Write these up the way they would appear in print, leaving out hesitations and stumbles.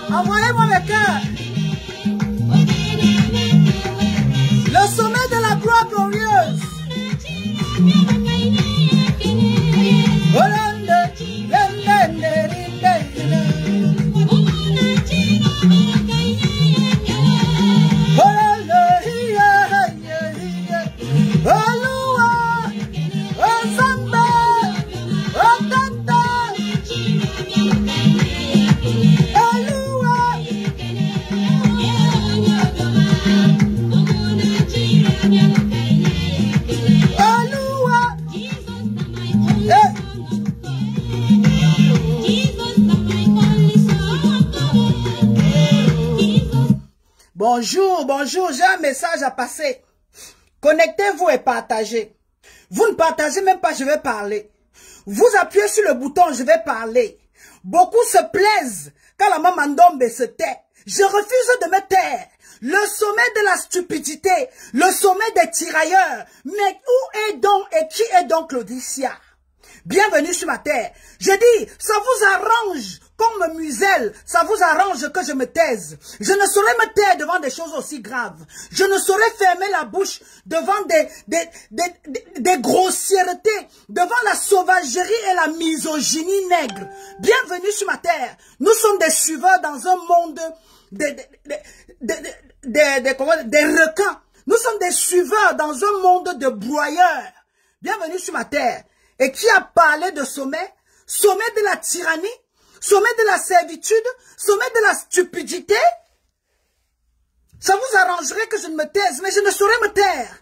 Envoyez-moi le cœur. Le sommet de la gloire glorieuse. Bonjour, bonjour, j'ai un message à passer. Connectez-vous et partagez. Vous ne partagez même pas, je vais parler. Vous appuyez sur le bouton, je vais parler. Beaucoup se plaisent quand la maman Ndombe se tait. Je refuse de me taire. Le sommet de la stupidité, le sommet des tirailleurs. Mais où est donc et qui est donc Claudicia? Bienvenue sur ma terre. Je dis, ça vous arrange qu'on me muselle, ça vous arrange que je me taise. Je ne saurais me taire devant des choses aussi graves. Je ne saurais fermer la bouche devant des grossièretés, devant la sauvagerie et la misogynie nègre. Bienvenue sur ma terre. Nous sommes des suiveurs dans un monde des requins. Nous sommes des suiveurs dans un monde de broyeurs. Bienvenue sur ma terre. Et qui a parlé de sommet? Sommet de la tyrannie? Sommet de la servitude? Sommet de la stupidité? Ça vous arrangerait que je ne me taise, mais je ne saurais me taire.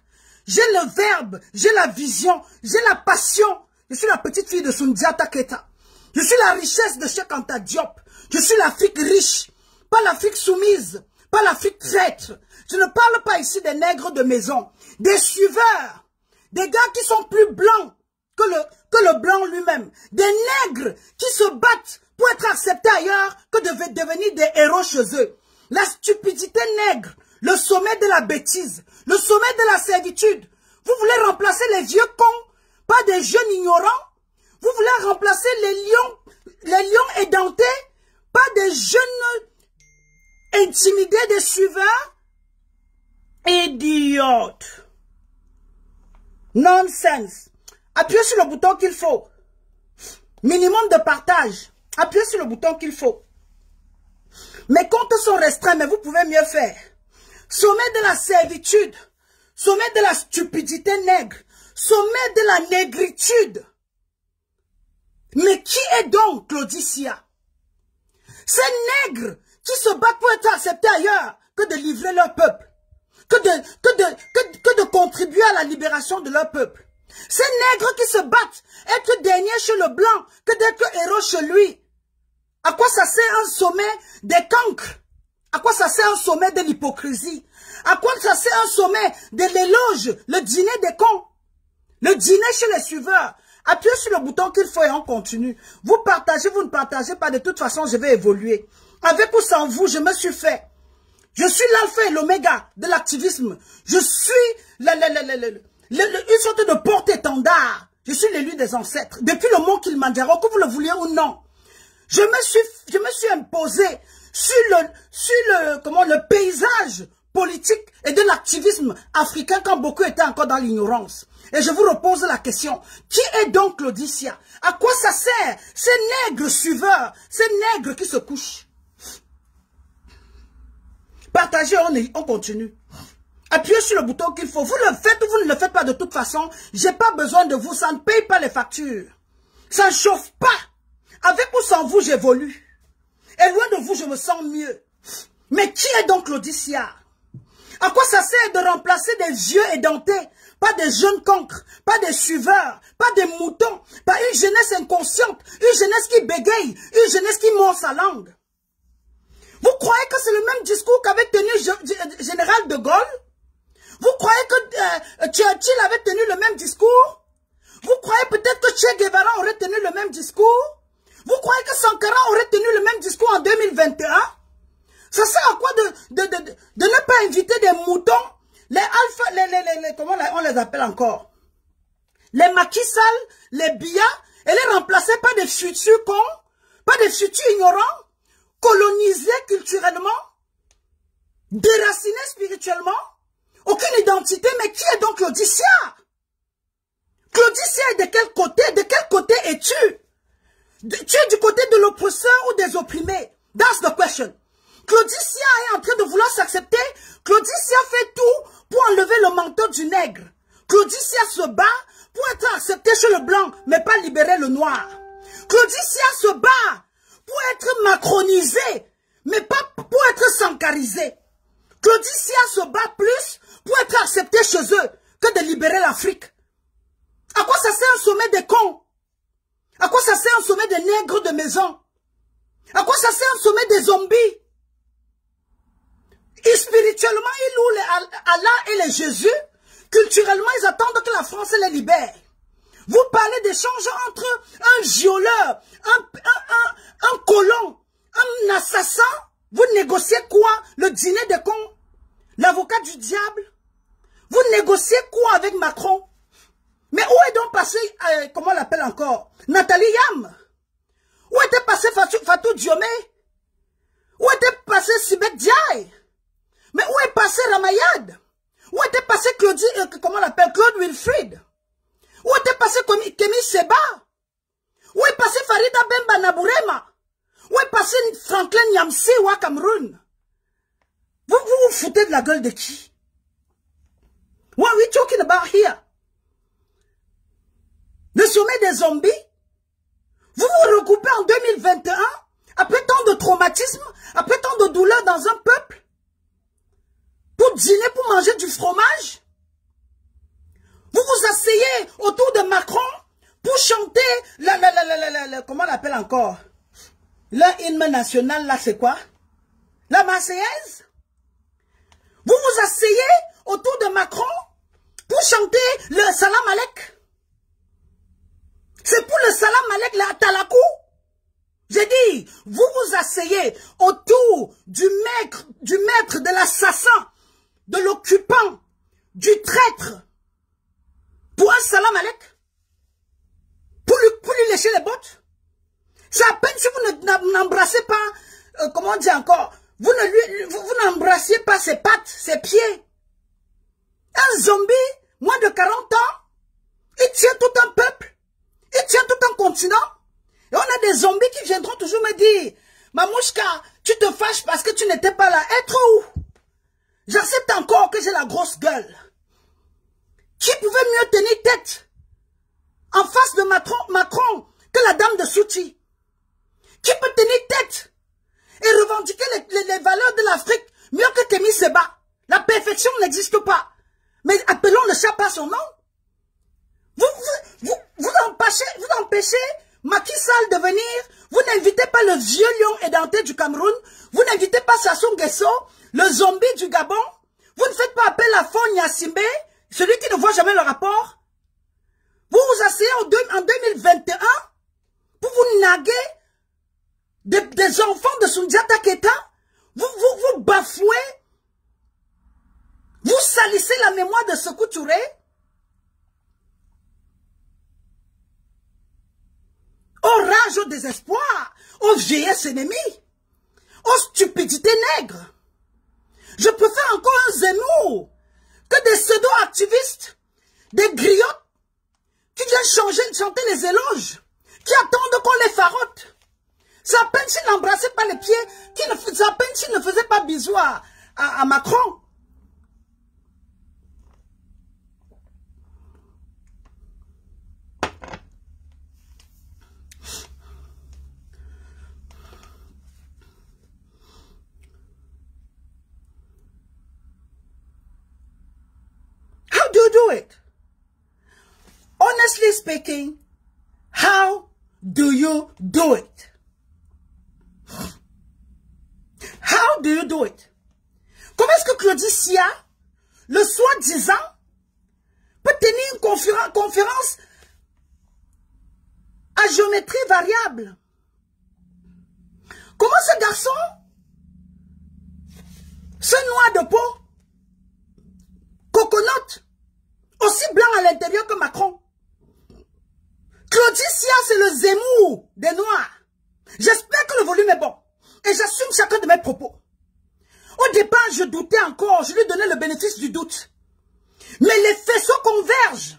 J'ai le verbe, j'ai la vision, j'ai la passion. Je suis la petite fille de Soundiata Keita. Je suis la richesse de Cheikh Anta Diop. Je suis l'Afrique riche, pas l'Afrique soumise, pas l'Afrique traître. Je ne parle pas ici des nègres de maison, des suiveurs, des gars qui sont plus blancs que le blanc lui-même. Des nègres qui se battent pour être acceptés ailleurs que de devenir des héros chez eux. La stupidité nègre, le sommet de la bêtise, le sommet de la servitude. Vous voulez remplacer les vieux cons par des jeunes ignorants? Vous voulez remplacer les lions édentés par des jeunes intimidés, des suiveurs? Idiotes. Nonsense. Appuyez sur le bouton qu'il faut. Minimum de partage. Appuyez sur le bouton qu'il faut. Mes comptes sont restreints, mais vous pouvez mieux faire. Sommet de la servitude. Sommet de la stupidité nègre. Sommet de la négritude. Mais qui est donc Claudicia? Ces nègres qui se battent pour être acceptés ailleurs que de livrer leur peuple. Que de contribuer à la libération de leur peuple. Ces nègres qui se battent, être dernier chez le blanc, que d'être héros chez lui. À quoi ça sert un sommet des cancres? À quoi ça sert un sommet de l'hypocrisie? À quoi ça sert un sommet de l'éloge, le dîner des cons? Le dîner chez les suiveurs. Appuyez sur le bouton qu'il faut et on continue. Vous partagez, vous ne partagez pas, de toute façon je vais évoluer. Avec ou sans vous, je me suis fait. Je suis l'alpha et l'oméga de l'activisme. Je suis une sorte de porte-étendard Je suis l'élu des ancêtres. Depuis le mot Kilimandjaro, que vous le vouliez ou non, je me suis imposé sur le paysage politique et de l'activisme africain quand beaucoup étaient encore dans l'ignorance. Et je vous repose la question, qui est donc Claudicia? À quoi ça sert? Ces nègres suiveurs, ces nègres qui se couchent. Partagez, on continue. Appuyez sur le bouton qu'il faut. Vous le faites ou vous ne le faites pas de toute façon. J'ai pas besoin de vous, ça ne paye pas les factures. Ça ne chauffe pas. Avec ou sans vous, j'évolue. Et loin de vous, je me sens mieux. Mais qui est donc Claudicia? À quoi ça sert de remplacer des vieux édentés, pas des jeunes cancres, pas des suiveurs, pas des moutons, pas une jeunesse inconsciente, une jeunesse qui bégaye, une jeunesse qui mord sa langue? Vous croyez que c'est le même discours qu'avait tenu Général de Gaulle? Vous croyez que Churchill avait tenu le même discours? Vous croyez peut-être que Che Guevara aurait tenu le même discours? Vous croyez que Sankara aurait tenu le même discours en 2021? Ça sert à quoi de ne pas inviter des moutons, les alpha, comment on les appelle encore? Les maquisales, les bias, et les remplacer par des futurs cons, pas des futurs ignorants, colonisés culturellement, déracinés spirituellement, aucune identité, mais qui est donc Claudicia? Claudicia est de quel côté? De quel côté es-tu? Tu es du côté de l'oppresseur ou des opprimés? That's the question. Claudicia est en train de vouloir s'accepter. Claudicia fait tout pour enlever le manteau du nègre. Claudicia se bat pour être accepté chez le blanc, mais pas libérer le noir. Claudicia se bat pour être macronisé, mais pas pour être sankarisé. Claudicia se bat plus pour être accepté chez eux que de libérer l'Afrique. À quoi ça sert un sommet des cons? À quoi ça sert un sommet des nègres de maison? À quoi ça sert un sommet des zombies? Et spirituellement, ils louent Allah et les Jésus. Culturellement, ils attendent que la France les libère. Vous parlez d'échange entre un violeur, un colon, un assassin. Vous négociez quoi? Le dîner des cons? L'avocat du diable? Vous négociez quoi avec Macron? Mais où est donc passé, comment on l'appelle encore? Nathalie Yam? Où était passé Fatou Diomé? Où était passé Sibeth Diaye? Mais où est passé Ramayad? Où était passé comment on l'appelle? Claude Wilfried? Où était passé Kémy Seba? Où est passé Farida Bemba Nabourema? Où est passé Franklin Nyamsi ou à Cameroun? Vous foutez de la gueule de qui? What are we talking about here? Le sommet des zombies? Vous vous regroupez en 2021, après tant de traumatisme, après tant de douleur dans un peuple, pour dîner, pour manger du fromage? Vous vous asseyez autour de Macron pour chanter comment on l'appelle encore? Leur hymne national, là, c'est quoi? La Marseillaise? Vous vous asseyez autour de Macron pour chanter le Salam Alek? C'est pour le Salam Alek, la Talakou? J'ai dit, vous vous asseyez autour du maître, de l'assassin, de l'occupant, du traître, pour un Salam Alek? Pour lui lécher les bottes? C'est à peine si vous n'embrassez pas, comment on dit encore, vous n'embrassiez pas ses pattes, ses pieds. Un zombie, moins de 40 ans, il tient tout un peuple, il tient tout un continent. Et on a des zombies qui viendront toujours me dire, Mamouchka, tu te fâches parce que tu n'étais pas là. Être où? J'accepte encore que j'ai la grosse gueule. Qui pouvait mieux tenir tête en face de Macron que la dame de Souti? Qui peut tenir tête et revendiquer les valeurs de l'Afrique mieux que Kémy Seba? La perfection n'existe pas. Mais appelons le chat par son nom. Vous empêchez Macky Sall de venir. Vous n'invitez pas le vieux lion édenté du Cameroun. Vous n'invitez pas Sassou Nguesso, le zombie du Gabon. Vous ne faites pas appel à Fon Yassimbe, celui qui ne voit jamais le rapport. Vous vous asseyez en 2021 pour vous naguer des enfants de Soundiata Keita. Vous bafouez. Vous salissez la mémoire de Sékou Touré. au désespoir, aux vieillesses ennemies, aux stupidités nègres. Je préfère encore un Zemmour que des pseudo-activistes, des griottes qui viennent chanter les éloges, qui attendent qu'on les farotte. C'est à peine s'il n'embrassait pas les pieds, c'est à peine s'il ne faisait pas bisous à Macron. How do you do it? Honestly speaking, how do you do it? How do you do it? Comment est-ce que Claudie Sia, le soi-disant, peut tenir une conférence à géométrie variable? Comment ce garçon, ce noir de peau, coconut, aussi blanc à l'intérieur que Macron? Claudie Sia, c'est le Zemmour des Noirs. J'espère que le volume est bon. Et j'assume chacun de mes propos. Au départ, je doutais encore. Je lui donnais le bénéfice du doute. Mais les faisceaux convergent.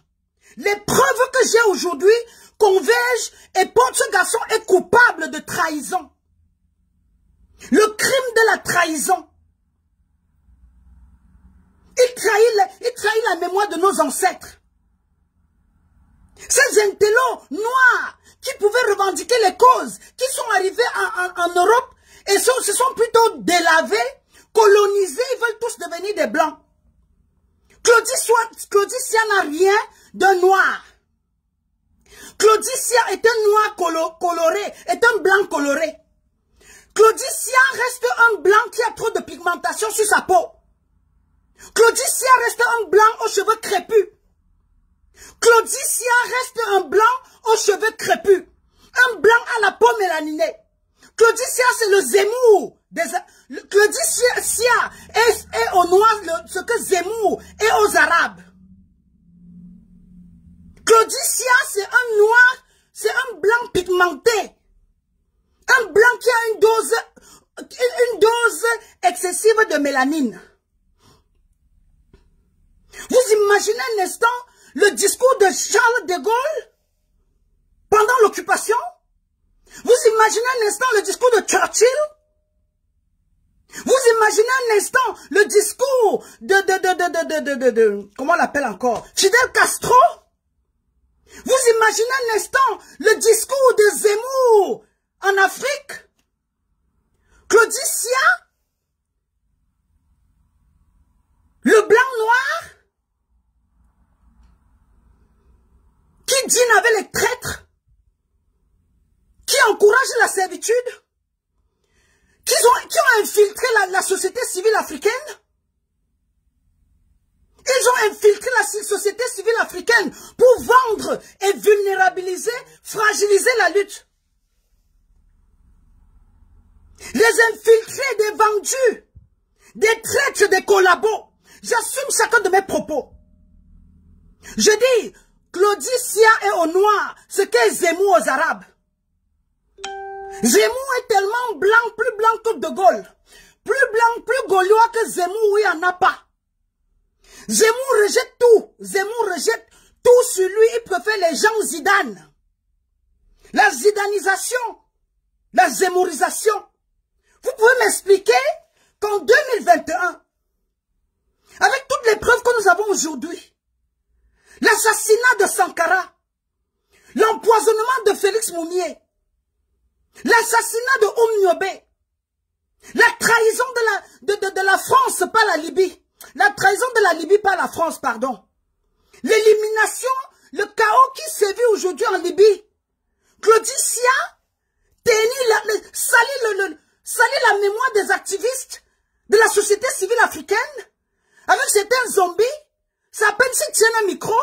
Les preuves que j'ai aujourd'hui convergent et ce garçon est coupable de trahison. Le crime de la trahison. Il trahit la mémoire de nos ancêtres. Ces intellos noirs qui pouvaient revendiquer les causes, qui sont arrivés en Europe et se sont plutôt délavés, colonisés, ils veulent tous devenir des blancs. Claudie Sia n'a rien de noir. Claudie Sia est un noir coloré, est un blanc coloré. Claudie Sia reste un blanc qui a trop de pigmentation sur sa peau. Claudie Sia reste un blanc aux cheveux crépus. Claudie Sia reste un blanc aux cheveux crépus. Un blanc à la peau mélaninée. Claudie Sia, c'est le Zemmour. Claudie Sia est aux Noirs ce que Zemmour est aux Arabes. Claudie Sia, c'est un noir, c'est un blanc pigmenté. Un blanc qui a une dose excessive de mélanine. Vous imaginez un instant le discours de Charles de Gaulle pendant l'occupation? Vous imaginez un instant le discours de Churchill? Vous imaginez un instant le discours comment on l'appelle encore? Fidel Castro? Vous imaginez un instant le discours de Zemmour en Afrique? Claudie Sia? Le blanc-noir? Qui dîne avec les traîtres? Qui encouragent la servitude? Qui ont infiltré la société civile africaine? Ils ont infiltré la société civile africaine pour vendre et vulnérabiliser, fragiliser la lutte. Les infiltrés, des vendus, des traîtres, des collabos. J'assume chacun de mes propos. Je dis, Claudie Sia est aux Noirs, ce qu'est Zemmour aux Arabes. Zemmour est tellement blanc, plus blanc que De Gaulle. Plus blanc, plus gaulois que Zemmour, oui, il n'y en a pas. Zemmour rejette tout. Zemmour rejette tout sur lui. Il préfère les gens Zidane. La zidanisation. La zemmourisation. Vous pouvez m'expliquer qu'en 2021, avec toutes les preuves que nous avons aujourd'hui, l'assassinat de Sankara, l'empoisonnement de Félix Moumié, l'assassinat de Oumniobé, la trahison de la France par la Libye, la trahison de la Libye par la France, pardon, l'élimination, le chaos qui sévit aujourd'hui en Libye, Claudie Sia salit la mémoire des activistes de la société civile africaine avec certains zombies, c'est à peine s'ils tiennent un micro,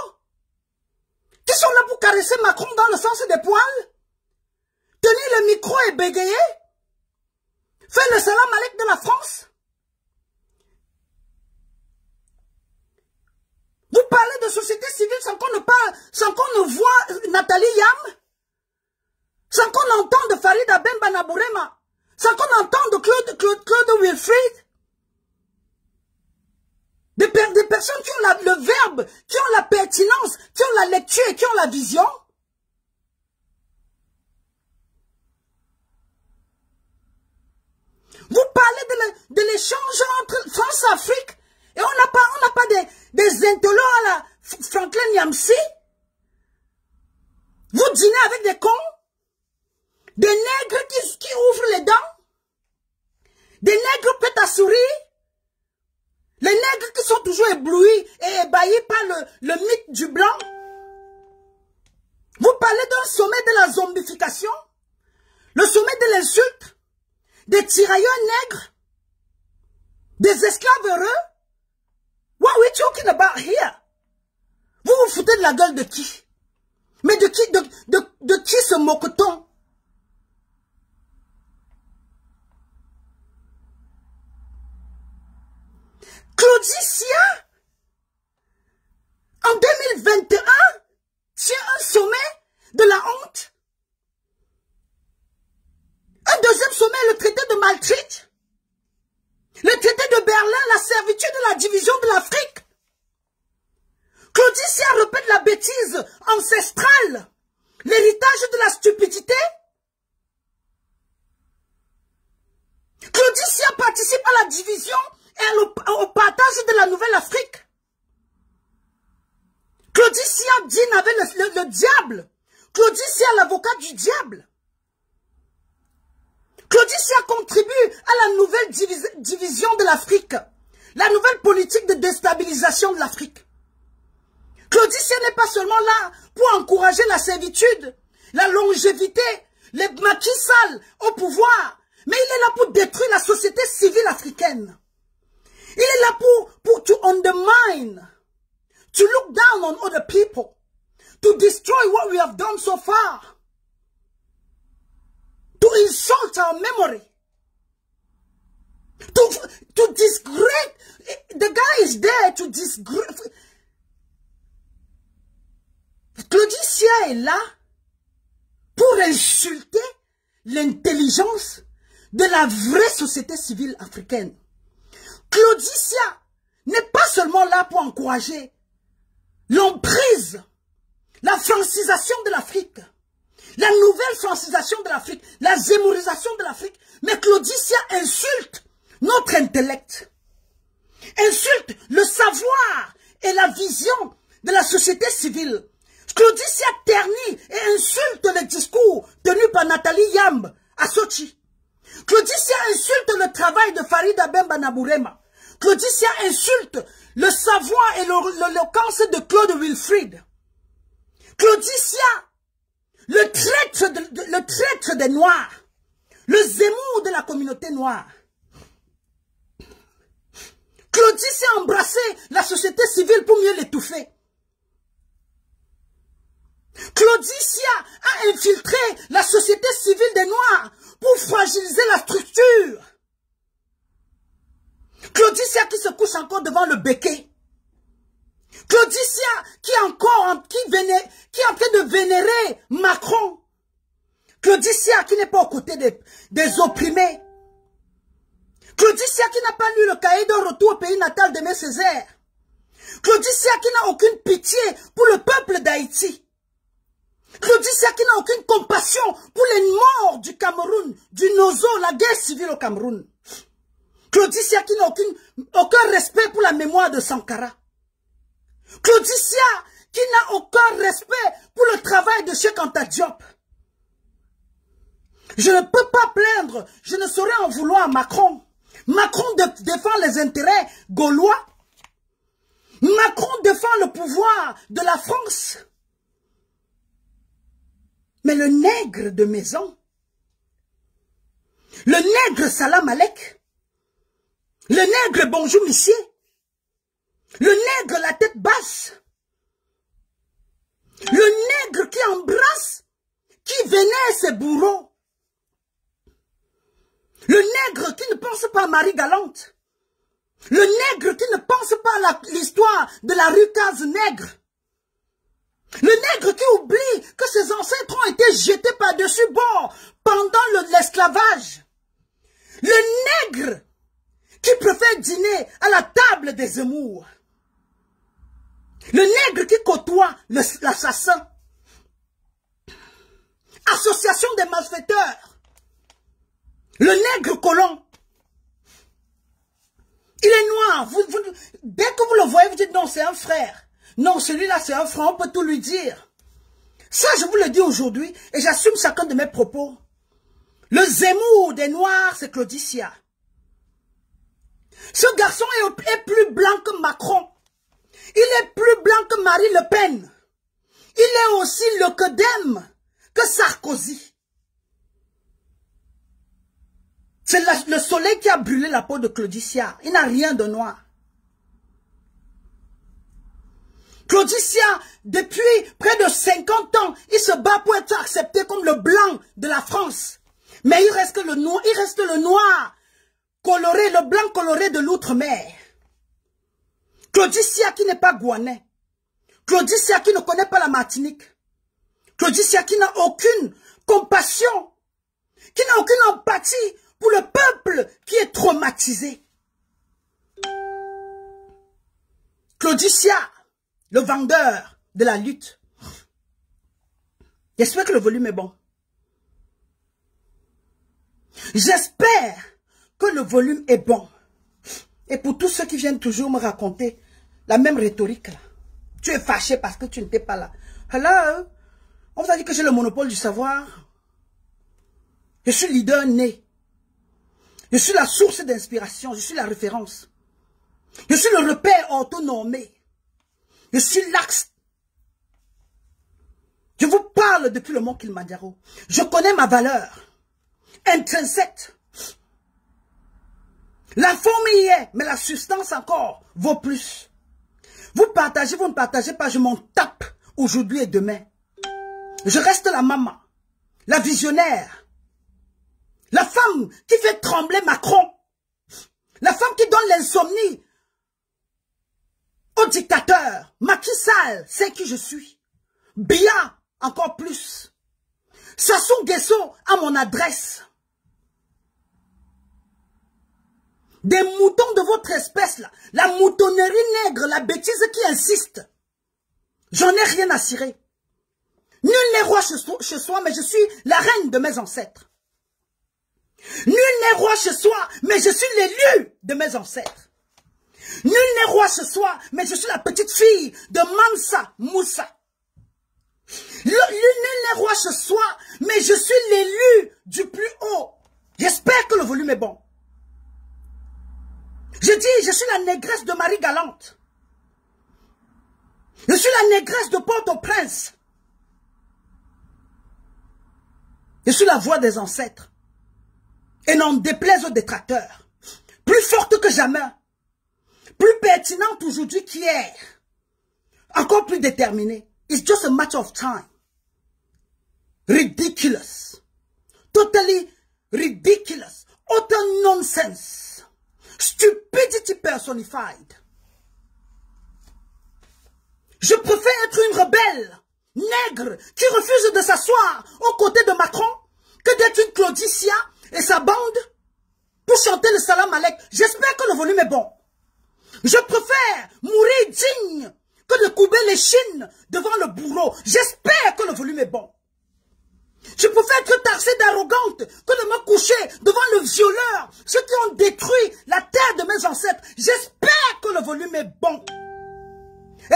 qui sont là pour caresser Macron dans le sens des poils, tenir le micro et bégayer, faire le salam alek de la France. Vous parlez de société civile sans qu'on ne voit Nathalie Yam, sans qu'on entende Farida Bemba Nabourema, sans qu'on entende Claude Wilfried. Des personnes qui ont le verbe, qui ont la pertinence, qui ont la lecture et qui ont la vision. Vous parlez de l'échange entre France et Afrique et on n'a pas des intellos à la Franklin Yamsi. Vous dînez avec des cons, des nègres qui ouvrent les dents, des nègres prêts à sourire, les nègres qui sont toujours éblouis et ébahis par le mythe du blanc. Vous parlez d'un sommet de la zombification, le sommet de l'insulte, des tirailleurs nègres, des esclaves heureux. What are we talking about here? Vous vous foutez de la gueule de qui? Mais de qui se moque-t-on? Claudicia, en 2021, tient un sommet de la honte. Un deuxième sommet, le traité de Maastricht. Le traité de Berlin, la servitude de la division de l'Afrique. Claudicia répète la bêtise ancestrale, l'héritage de la stupidité. Claudicia participe à la division et au partage de la nouvelle Afrique. Claudicia dîne avec le diable. Claudicia l'avocat du diable. Claudicia contribue à la nouvelle division de l'Afrique, la nouvelle politique de déstabilisation de l'Afrique. Claudicia n'est pas seulement là pour encourager la servitude, la longévité, les maquis sales au pouvoir, mais il est là pour détruire la société civile africaine. Il est là pour to undermine, to look down on other people, to destroy what we have done so far. To insult our memory, to disgrace. The guy is there to disgrace. Claudicia est là pour insulter l'intelligence de la vraie société civile africaine. Claudicia n'est pas seulement là pour encourager l'emprise, la francisation de l'Afrique, la nouvelle francisation de l'Afrique, la zémorisation de l'Afrique. Mais Claudicia insulte notre intellect, insulte le savoir et la vision de la société civile. Claudicia ternit et insulte le discours tenu par Nathalie Yamb à Sochi. Claudicia insulte le travail de Farida Bemba Nabourema. Claudicia insulte le savoir et l'éloquence de Claude Wilfried. Claudicia, le traître des Noirs, le Zemmour de la communauté noire. Claudicia a embrassé la société civile pour mieux l'étouffer. Claudicia a infiltré la société civile des Noirs pour fragiliser la structure. Claudicia qui se couche encore devant le béquet. Claudicia qui est en train de vénérer Macron. Claudicia qui n'est pas aux côtés des opprimés. Claudicia qui n'a pas lu le cahier de retour au pays natal d'Aimé Césaire. Claudicia qui n'a aucune pitié pour le peuple d'Haïti. Claudicia qui n'a aucune compassion pour les morts du Cameroun, du Nozo, la guerre civile au Cameroun. Claudicia qui n'a aucun respect pour la mémoire de Sankara. Claudicia qui n'a aucun respect pour le travail de Cheikh Anta Diop. Je ne peux pas plaindre, je ne saurais en vouloir à Macron. Macron défend les intérêts gaulois. Macron défend le pouvoir de la France. Mais le nègre de maison, le nègre Salam Alek, le nègre bonjour monsieur, le nègre la tête basse, le nègre qui embrasse, qui vénère ses bourreaux, le nègre qui ne pense pas à Marie Galante, le nègre qui ne pense pas à l'histoire de la rue Case Nègre, Le nègre qui oublie que ses ancêtres ont été jetés par-dessus bord pendant l'esclavage. Le nègre qui préfère dîner à la table des Zemmour. Le nègre qui côtoie l'assassin. Association des malfaiteurs. Le nègre colon. Il est noir. Dès que vous le voyez, vous dites non, c'est un frère. Non, celui-là, c'est un frère. On peut tout lui dire. Ça, je vous le dis aujourd'hui et j'assume chacun de mes propos. Le Zemmour des Noirs, c'est Claudicia. Ce garçon est plus blanc que Macron. Il est plus blanc que Marine Le Pen. Il est aussi le Quedem que Sarkozy. C'est le soleil qui a brûlé la peau de Claudicia. Il n'a rien de noir. Claudicia, depuis près de 50 ans, il se bat pour être accepté comme le blanc de la France. Mais il reste le noir coloré, le blanc coloré de l'outre-mer. Claudicia qui n'est pas guanais. Claudicia qui ne connaît pas la Martinique. Claudicia qui n'a aucune compassion, qui n'a aucune empathie pour le peuple qui est traumatisé. Claudicia, le vendeur de la lutte. J'espère que le volume est bon. J'espère que le volume est bon. Et pour tous ceux qui viennent toujours me raconter la même rhétorique là. Tu es fâché parce que tu n'étais pas là. Hello? On vous a dit que j'ai le monopole du savoir. Je suis leader né. Je suis la source d'inspiration. Je suis la référence. Je suis le repère autonomé. Je suis l'axe. Je vous parle depuis le mont Kilimanjaro. Je connais ma valeur intrinsèque. La forme y est, mais la substance encore vaut plus. Vous partagez, vous ne partagez pas, je m'en tape aujourd'hui et demain. Je reste la maman, la visionnaire, la femme qui fait trembler Macron, la femme qui donne l'insomnie au dictateur. Macky Sall, c'est qui je suis. Bien, encore plus. Sassou Nguesso à mon adresse. Des moutons de votre espèce là, la moutonnerie nègre, la bêtise qui insiste. J'en ai rien à cirer. Nul n'est roi chez soi, mais je suis la reine de mes ancêtres. Nul n'est roi chez soi, mais je suis l'élu de mes ancêtres. Nul n'est roi chez soi, mais je suis la petite fille de Mansa Moussa. Nul n'est roi chez soi, mais je suis l'élu du plus haut. J'espère que le volume est bon. Je dis, je suis la négresse de Marie-Galante. Je suis la négresse de Port-au-Prince. Je suis la voix des ancêtres. Et n'en déplaise aux détracteurs. Plus forte que jamais. Plus pertinente aujourd'hui qu'hier. Encore plus déterminée. It's just a matter of time. Ridiculous. Totally ridiculous. Utter nonsense. Stupidity personified. Je préfère être une rebelle, nègre, qui refuse de s'asseoir aux côtés de Macron, que d'être une Claudicia et sa bande pour chanter le salam alek. J'espère que le volume est bon. Je préfère mourir digne que de couper les chines devant le bourreau. J'espère que le volume est bon. Je préfère être taxée d'arrogante que de me coucher devant le violeur, ceux qui ont détruit la terre de mes ancêtres. J'espère que le volume est bon.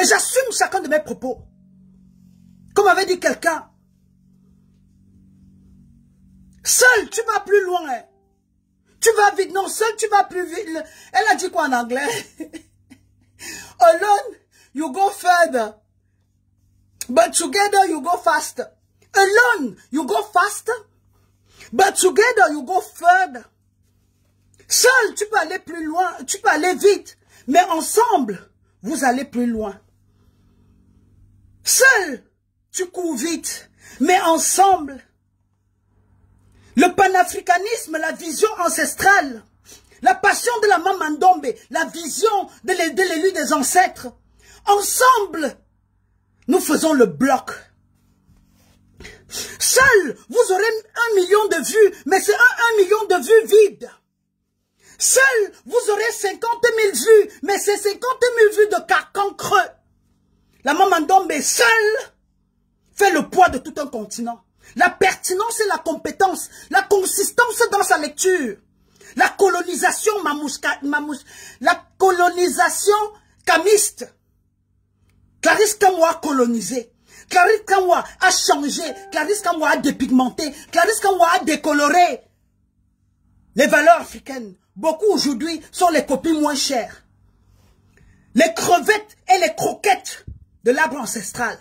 Et j'assume chacun de mes propos. Comme avait dit quelqu'un, seul tu vas plus loin. Tu vas vite. Non, seul tu vas plus vite. Elle a dit quoi en anglais? Alone, you go further. But together, you go faster. Alone, you go faster. But together, you go further. Seul, tu peux aller plus loin. Tu peux aller vite. Mais ensemble, vous allez plus loin. Seul, tu cours vite. Mais ensemble, le panafricanisme, la vision ancestrale, la passion de la Mamandombe, la vision de l'élu des ancêtres, ensemble, Nous faisons le bloc. Seul, vous aurez 1 million de vues, mais c'est 1 million de vues vides. Seul, vous aurez 50 000 vues, mais c'est 50 000 vues de carcan creux. La Maman Ndombe seule fait le poids de tout un continent. La pertinence et la compétence, la consistance dans sa lecture. La colonisation la colonisation camiste. Clarisse Kamwa a colonisé. Clarisse Kamwa a changé. Clarisse Kamwa a dépigmenté. Clarisse Kamwa a décoloré. Les valeurs africaines, beaucoup aujourd'hui, sont les copies moins chères. Les crevettes et les croquettes de l'arbre ancestral.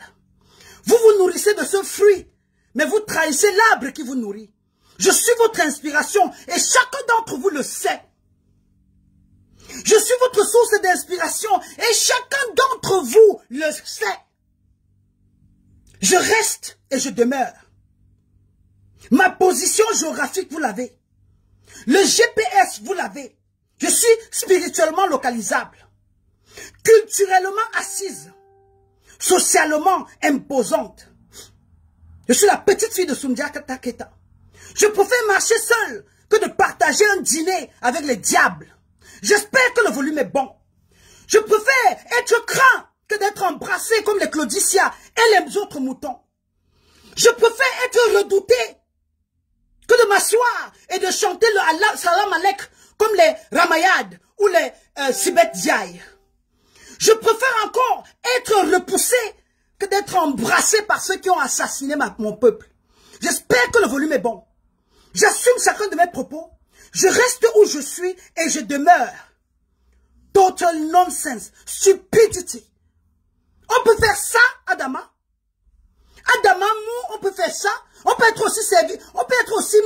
Vous vous nourrissez de ce fruit, mais vous trahissez l'arbre qui vous nourrit. Je suis votre inspiration et chacun d'entre vous le sait. Je suis votre source d'inspiration et chacun d'entre vous le sait. Je reste et je demeure. Ma position géographique, vous l'avez. Le GPS, vous l'avez. Je suis spirituellement localisable. Culturellement assise. Socialement imposante. Je suis la petite fille de Sundiata Keita. Je préfère marcher seule que de partager un dîner avec les diables. J'espère que le volume est bon. Je préfère être craint que d'être embrassé comme les Claudicia et les autres moutons. Je préfère être redouté que de m'asseoir et de chanter le Allah Salam Alek comme les Ramayad ou les Sibet Diaye. Je préfère encore être repoussé que d'être embrassé par ceux qui ont assassiné mon peuple. J'espère que le volume est bon. J'assume chacun de mes propos. Je reste où je suis et je demeure. Total nonsense, stupidity. On peut faire ça, Adama. Adama mou, on peut faire ça. On peut être aussi servi, on peut être aussi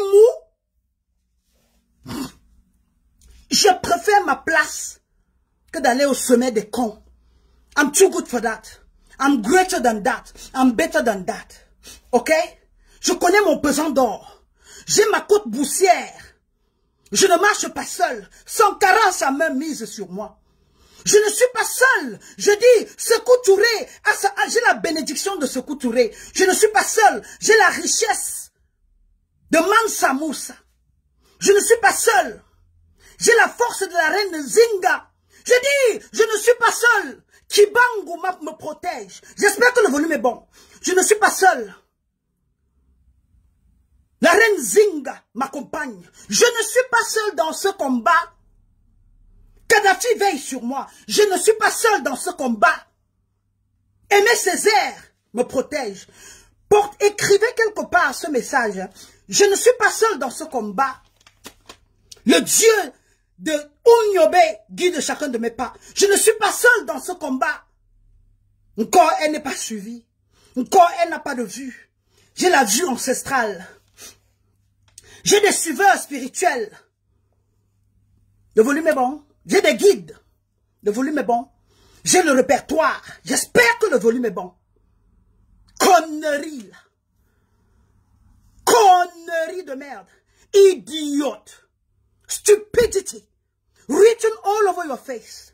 mou. Je préfère ma place que d'aller au sommet des cons. I'm too good for that. I'm greater than that. I'm better than that. Ok? Je connais mon pesant d'or. J'ai ma côte boussière. Je ne marche pas seul. Sankara, sa main mise sur moi. Je ne suis pas seul. Je dis, Sékou Touré, j'ai la bénédiction de Sékou Touré. Je ne suis pas seul. J'ai la richesse de Mansa Moussa. Je ne suis pas seul. J'ai la force de la reine Zinga. Je dis, je ne suis pas seul. Kibangu me protège. J'espère que le volume est bon. Je ne suis pas seul. La reine Zinga m'accompagne. Je ne suis pas seul dans ce combat. Kadhafi veille sur moi. Je ne suis pas seul dans ce combat. Aimé Césaire me protège. Écrivez quelque part ce message. Je ne suis pas seul dans ce combat. Le Dieu de Ounyobe guide chacun de mes pas. Je ne suis pas seul dans ce combat. Encore elle n'est pas suivie. Encore elle n'a pas de vue. J'ai la vue ancestrale. J'ai des suiveurs spirituels. Le volume est bon. J'ai des guides. Le volume est bon. J'ai le répertoire. J'espère que le volume est bon. Connerie là. Connerie de merde. Idiote. Stupidity. Written all over your face.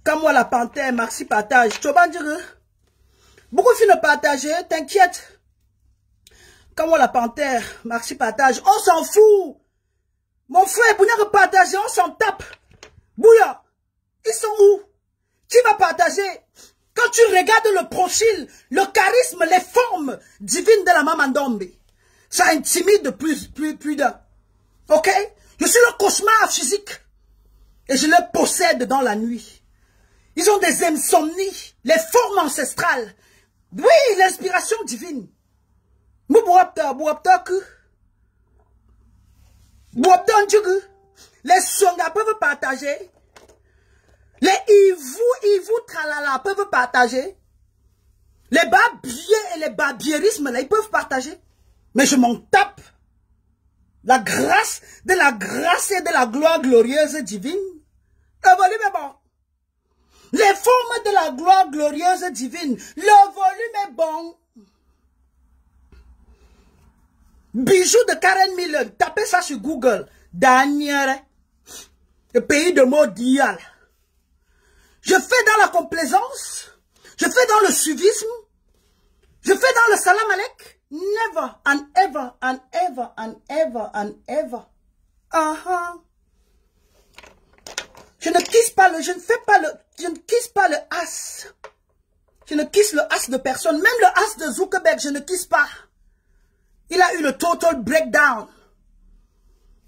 Comme moi la panthère, merci partage. Tu vas dire beaucoup de filles ne partagent, t'inquiète. Comme moi la panthère, merci partage. On s'en fout. Mon frère, Bounia va partager, on s'en tape. Bouya, ils sont où? Qui va partager? Quand tu regardes le profil, le charisme, les formes divines de la Maman Ndombe, ça intimide plus d'un. Ok? Je suis le cauchemar physique. Et je le possède dans la nuit. Ils ont des insomnies, les formes ancestrales. Oui, l'inspiration divine. Les songas peuvent partager. Les Ivou tralala peuvent partager. Les babiers et les babierismes, là, ils peuvent partager. Mais je m'en tape. La grâce et de la gloire glorieuse divine. Le volume est bon. Les formes de la gloire glorieuse divine. Le volume est bon. Bijoux de Karen Millen. Tapez ça sur Google. Daniel. Le pays de Modial. Je fais dans la complaisance. Je fais dans le suivisme. Je fais dans le salam alek. Never and ever and ever and ever and ever. Je ne kiss pas le, je ne fais pas le, je ne kiss pas le as. Je ne kiss le as de personne. Même le as de Zuckerberg, je ne kiss pas. Il a eu le total breakdown.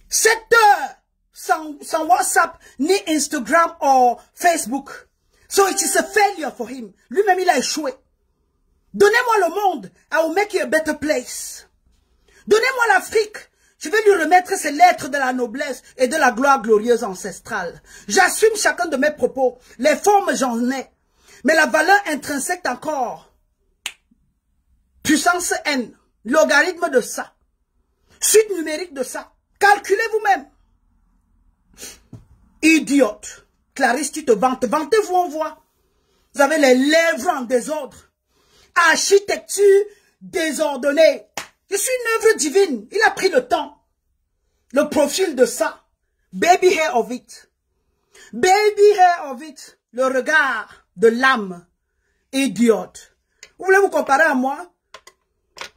7 heures sans WhatsApp, ni Instagram ou Facebook. So it is a failure for him. Lui-même, il a échoué. Donnez-moi le monde. I will make you a better place. Donnez-moi l'Afrique. Je vais lui remettre ses lettres de la noblesse et de la gloire glorieuse ancestrale. J'assume chacun de mes propos. Les formes, j'en ai. Mais la valeur intrinsèque encore. Puissance N. Logarithme de ça. Suite numérique de ça. Calculez vous-même. Idiote. Clarisse, tu te vantes. Vantez-vous, on voit. Vous avez les lèvres en désordre. Architecture désordonnée. Je suis une œuvre divine. Il a pris le temps. Le profil de ça. Baby hair of it. Baby hair of it. Le regard de l'âme. Idiote. Vous voulez vous comparer à moi?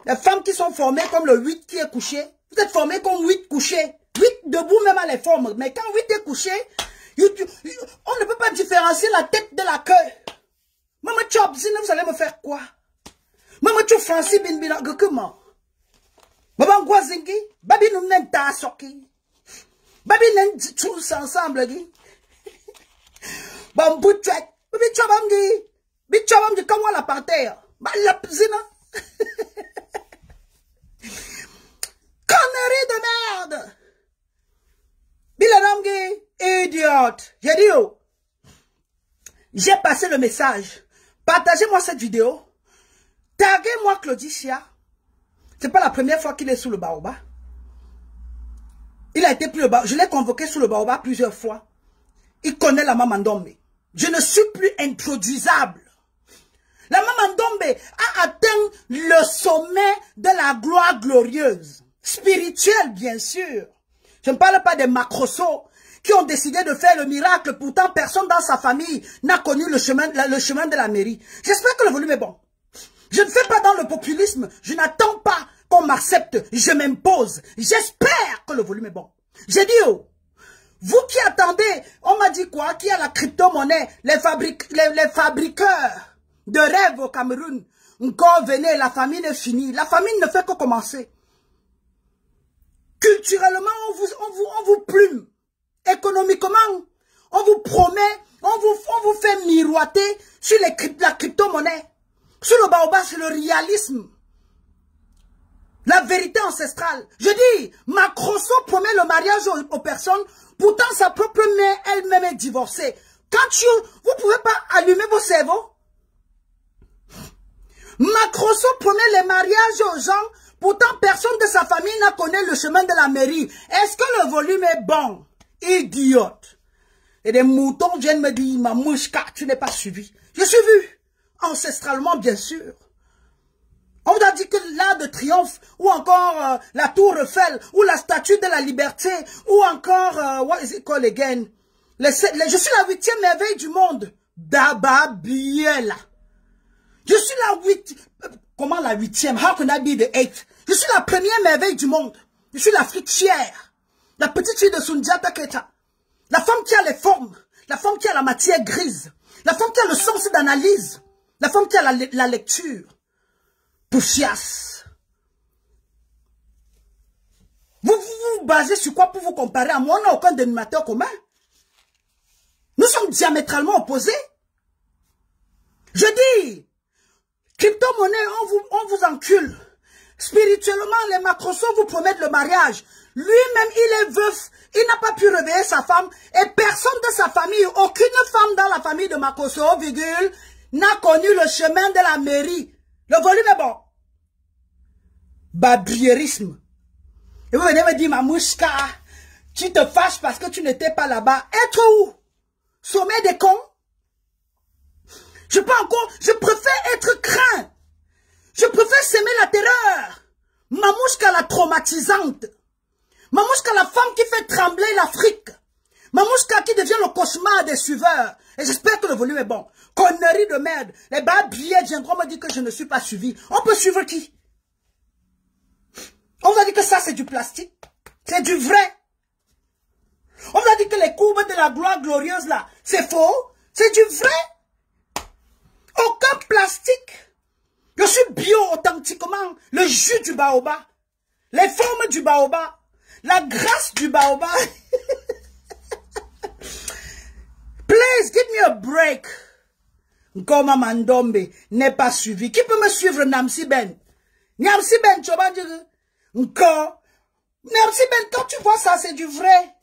Les femmes qui sont formées comme le 8 qui est couché. Vous êtes formés comme 8 couchés. 8 debout même à les formes. Mais quand 8 est couché, on ne peut pas différencier la tête de la queue. Maman Chop, vous allez me faire quoi? Maman Chop Francis Binbina, comment? Maman Guazingi, Babi nous n'en ta soki. Babi n'en tous ensemble. Bambou Chouette, Babi Chobamgi, Bichobamgi, comment la par terre? La zina. Connerie de merde. Bilanamgi, idiote. J'ai dit, oh, j'ai passé le message. Partagez-moi cette vidéo. Taguez-moi Claudicia. C'est pas la première fois qu'il est sous le baobab. Il a été pris le baobab. Je l'ai convoqué sous le baobab plusieurs fois. Il connaît la Maman Ndombe. Je ne suis plus introduisable. La Maman Ndombe a atteint le sommet de la gloire glorieuse. Spirituelle, bien sûr. Je ne parle pas des macrosos qui ont décidé de faire le miracle. Pourtant, personne dans sa famille n'a connu le chemin de la mairie. J'espère que le volume est bon. Je ne fais pas dans le populisme. Je n'attends pas qu'on m'accepte. Je m'impose. J'espère que le volume est bon. J'ai dit, oh, vous qui attendez, on m'a dit quoi? Qui a la crypto-monnaie, les fabriqueurs de rêves au Cameroun. Encore venez, la famine est finie. La famine ne fait que commencer. Culturellement, on vous plume. Économiquement, on vous promet, on vous fait miroiter sur la crypto-monnaie. Sur le baobab, c'est le réalisme. La vérité ancestrale. Je dis, Macroso promet le mariage aux personnes, pourtant sa propre mère elle-même est divorcée. Vous pouvez pas allumer vos cerveaux. Macroso promet les mariages aux gens, pourtant personne de sa famille n'a connu le chemin de la mairie. Est-ce que le volume est bon? Idiote. Et des moutons viennent me dire, ma mouchka, tu n'es pas suivi. Je suis vu. Ancestralement, bien sûr. On vous a dit que l'Arc de Triomphe, ou encore la Tour Eiffel, ou la Statue de la Liberté, ou encore, what is it called again? Je suis la 8e merveille du monde. Dababiela. Je suis la 8e. Comment la 8e? How can I be the 8th? Je suis la première merveille du monde. Je suis l'Afrique fière. La petite fille de Sundiata Keita. La femme qui a les formes. La femme qui a la matière grise. La femme qui a le sens d'analyse. La femme qui a la lecture. Poufias. Vous basez sur quoi pour vous comparer à moi? On n'a aucun dénominateur commun. Nous sommes diamétralement opposés. Je dis, crypto-monnaie, on vous encule. Spirituellement, les macrosos vous promettent le mariage. Lui-même, il est veuf. Il n'a pas pu réveiller sa femme. Et personne de sa famille, aucune femme dans la famille de Macroso, virgule, n'a connu le chemin de la mairie. Le volume est bon. Babriérisme. Et vous venez me dire, Mamouchka, tu te fâches parce que tu n'étais pas là-bas. Être où? Sommet des cons? Je préfère être craint. Je préfère s'aimer la terreur. Mamouchka la traumatisante. Mamouchka la femme qui fait trembler l'Afrique. Mamouchka qui devient le cauchemar des suiveurs. Et j'espère que le volume est bon. Connerie de merde. Les babiers viendront me dire que je ne suis pas suivi. On peut suivre qui? On vous a dit que ça c'est du plastique. C'est du vrai. On vous a dit que les courbes de la gloire glorieuse là, c'est faux. C'est du vrai. Aucun plastique. Je suis bio authentiquement. Le jus du baobab. Les formes du baobab. La grâce du baobab. Please, give me a break. Ngoma Mandombe n'est pas suivi. Qui peut me suivre, Namsi Ben? Namsi Ben, tu vas dire, encore. Namsi Ben, quand tu vois ça, c'est du vrai.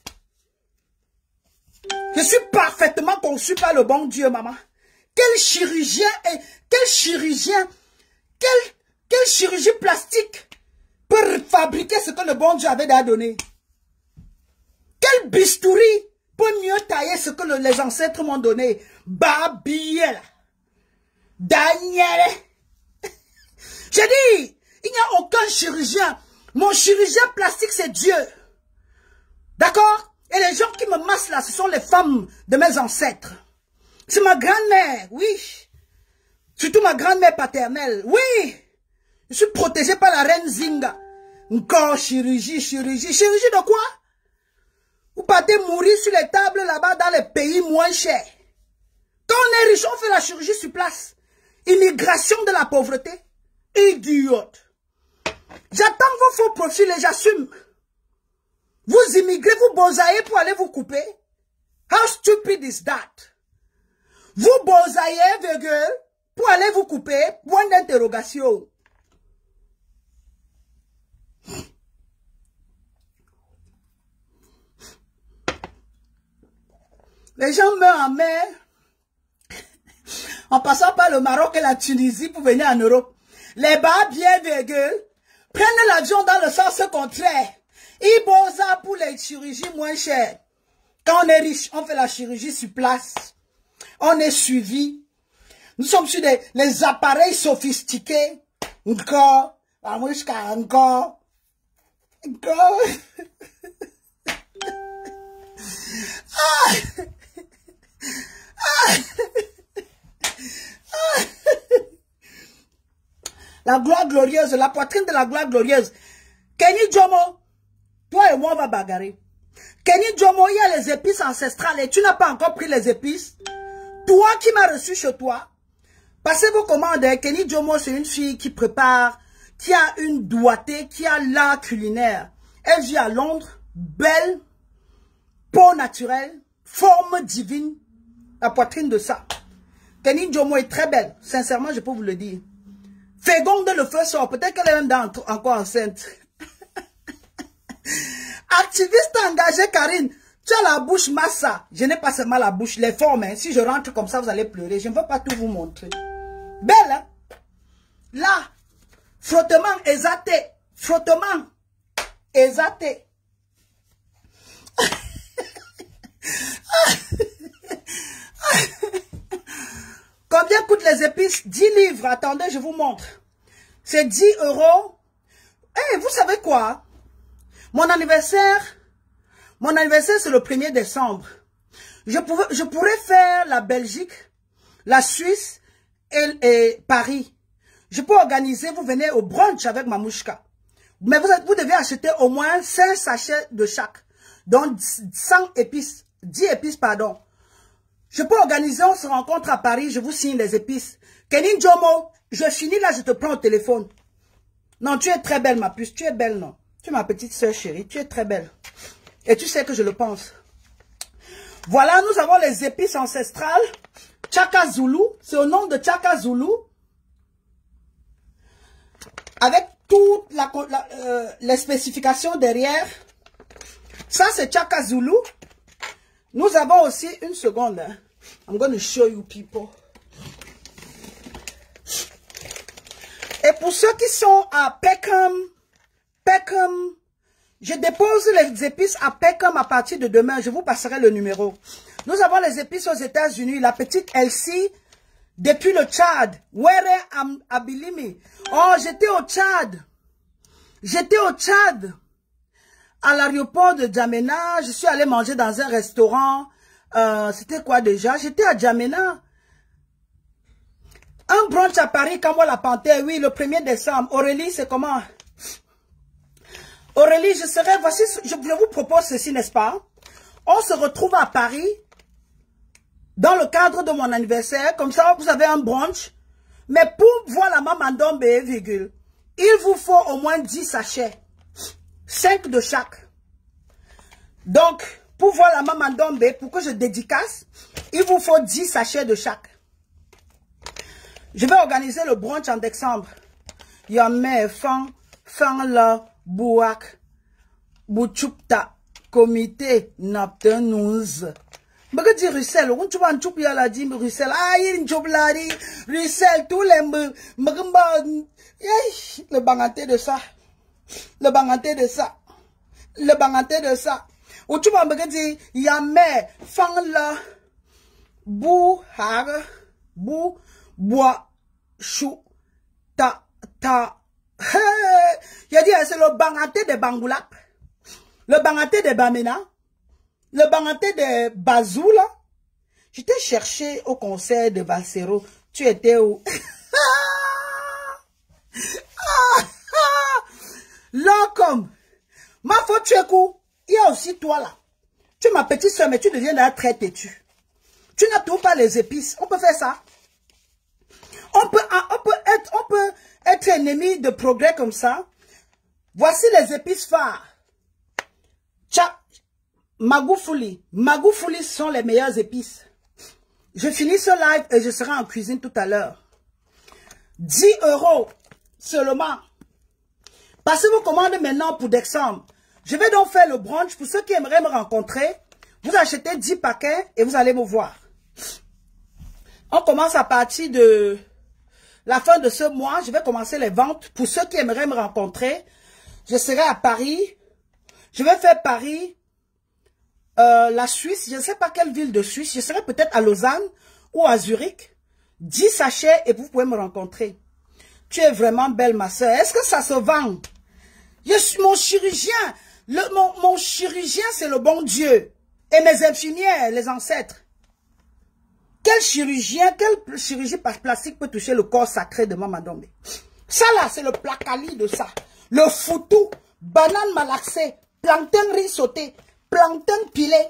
Je suis parfaitement conçu par le bon Dieu, maman. Quel chirurgien plastique peut fabriquer ce que le bon Dieu avait déjà donné? Quel bistouri peut mieux tailler ce que les ancêtres m'ont donné? Babiel. Daniel. J'ai dit, il n'y a aucun chirurgien. Mon chirurgien plastique, c'est Dieu. D'accord? Et les gens qui me massent là, ce sont les femmes de mes ancêtres. C'est ma grand-mère, oui. Surtout ma grand-mère paternelle, oui. Je suis protégé par la reine Zinga. Encore chirurgie. Chirurgie de quoi? Vous partez mourir sur les tables là-bas dans les pays moins chers. Quand on est riche, on fait la chirurgie sur place. Immigration de la pauvreté. Idiote. J'attends vos faux profils et j'assume. Vous immigrez, vous bosaillez pour aller vous couper. How stupid is that? Vous bosaillez, virgule, pour aller vous couper, point d'interrogation. Les gens meurent en mer, en passant par le Maroc et la Tunisie pour venir en Europe. Les babies, virgule, prennent l'avion dans le sens contraire. Ils bossent pour les chirurgies moins chères. Quand on est riche, on fait la chirurgie sur place. On est suivi. Nous sommes sur les appareils sophistiqués. Encore. Encore. La gloire glorieuse, la poitrine de la gloire glorieuse. Kenny Jomo, toi et moi on va bagarrer. Kenny Jomo, il y a les épices ancestrales et tu n'as pas encore pris les épices. Toi qui m'as reçu chez toi, passez vos commandes. Kenny Jomo, c'est une fille qui prépare, qui a une doigté, qui a l'art culinaire. Elle vit à Londres, belle, peau naturelle, forme divine, la poitrine de ça. Kenny Jomo est très belle, sincèrement je peux vous le dire. Féconde le feu sort, peut-être qu'elle est même encore enceinte. Activiste engagé, Karine, tu as la bouche massa. Je n'ai pas seulement la bouche, les formes. Hein. Si je rentre comme ça, vous allez pleurer. Je ne veux pas tout vous montrer. Belle, hein? Là, frottement exaté. Frottement exaté. Combien coûtent les épices? 10 livres. Attendez, je vous montre. C'est 10 €. Eh, vous savez quoi? Mon anniversaire, c'est le 1er décembre. Je pourrais faire la Belgique, la Suisse et Paris. Je peux organiser, vous venez au brunch avec Mamouchka. Mais vous devez acheter au moins 5 sachets de chaque. Donc 100 épices, 10 épices, pardon. Je peux organiser, on se rencontre à Paris, je vous signe les épices. Kenny Jomo, je finis là, je te prends au téléphone. Non, tu es très belle, ma puce, tu es belle, non? Tu es ma petite soeur chérie, tu es très belle. Et tu sais que je le pense. Voilà, nous avons les épices ancestrales. Chaka Zulu, c'est au nom de Chaka Zulu. Avec toutes les spécifications derrière. Ça, c'est Chaka Zulu. Nous avons aussi, une seconde, hein. I'm going to show you people. Et pour ceux qui sont à Peckham, je dépose les épices à Peckham à partir de demain. Je vous passerai le numéro. Nous avons les épices aux États-Unis. La petite Elsie, depuis le Tchad. Where am Abilimi? Oh, j'étais au Tchad. à l'aéroport de Djamena, je suis allé manger dans un restaurant. C'était quoi déjà? J'étais à Djamena. Un brunch à Paris, comme moi la Panthère, oui, le 1er décembre. Aurélie, c'est comment? Aurélie, voici, je vous propose ceci, n'est-ce pas? On se retrouve à Paris, dans le cadre de mon anniversaire, comme ça, vous avez un brunch. Mais pour voir la maman Ndombe, virgule, il vous faut au moins 10 sachets. 5 de chaque. Donc, pour voir la maman Ndombe, pour que je dédicace, il vous faut 10 sachets de chaque. Je vais organiser le brunch en décembre. Yamé, fan, la, bouak, bouchoupta, comité, naptenouz. Je dis Russell, on tu vas en choupi à la dit Russell, il chouplari, Russell, tous les le banganté de ça, le banganté de ça, le banganté de ça. Ou tu vas me dire, Yamé, fan la, bouhar, bois, chou, ta. Il a dit, c'est le banganté de Bangoulap, le banganté de Bamena, le banganté de Bazou, là. Je t'ai cherché au concert de Valsero. Tu étais où? Là, comme, ma faute, tu es cool. Il y a aussi toi, là. Tu es ma petite soeur, mais tu deviens là très têtu. Tu n'as toujours pas les épices. On peut faire ça. On peut être ennemi de progrès comme ça. Voici les épices phares. Magoufouli. Magoufouli sont les meilleures épices. Je finis ce live et je serai en cuisine tout à l'heure. 10 € seulement. Passez vos commandes maintenant pour décembre. Je vais donc faire le brunch. Pour ceux qui aimeraient me rencontrer, vous achetez 10 paquets et vous allez me voir. On commence à partir de la fin de ce mois. Je vais commencer les ventes. Pour ceux qui aimeraient me rencontrer, je serai à Paris. Je vais faire Paris, la Suisse. Je ne sais pas quelle ville de Suisse. Je serai peut-être à Lausanne ou à Zurich. 10 sachets et vous pouvez me rencontrer. Tu es vraiment belle, ma soeur. Est-ce que ça se vend? Je suis mon chirurgien. Mon chirurgien, c'est le bon Dieu. Et mes infirmières, les ancêtres. Quel chirurgie plastique peut toucher le corps sacré de Maman Ndombe? Ça là, c'est le placali de ça. Le foutou, banane malaxée, plantain riz sauté, plantain pilé.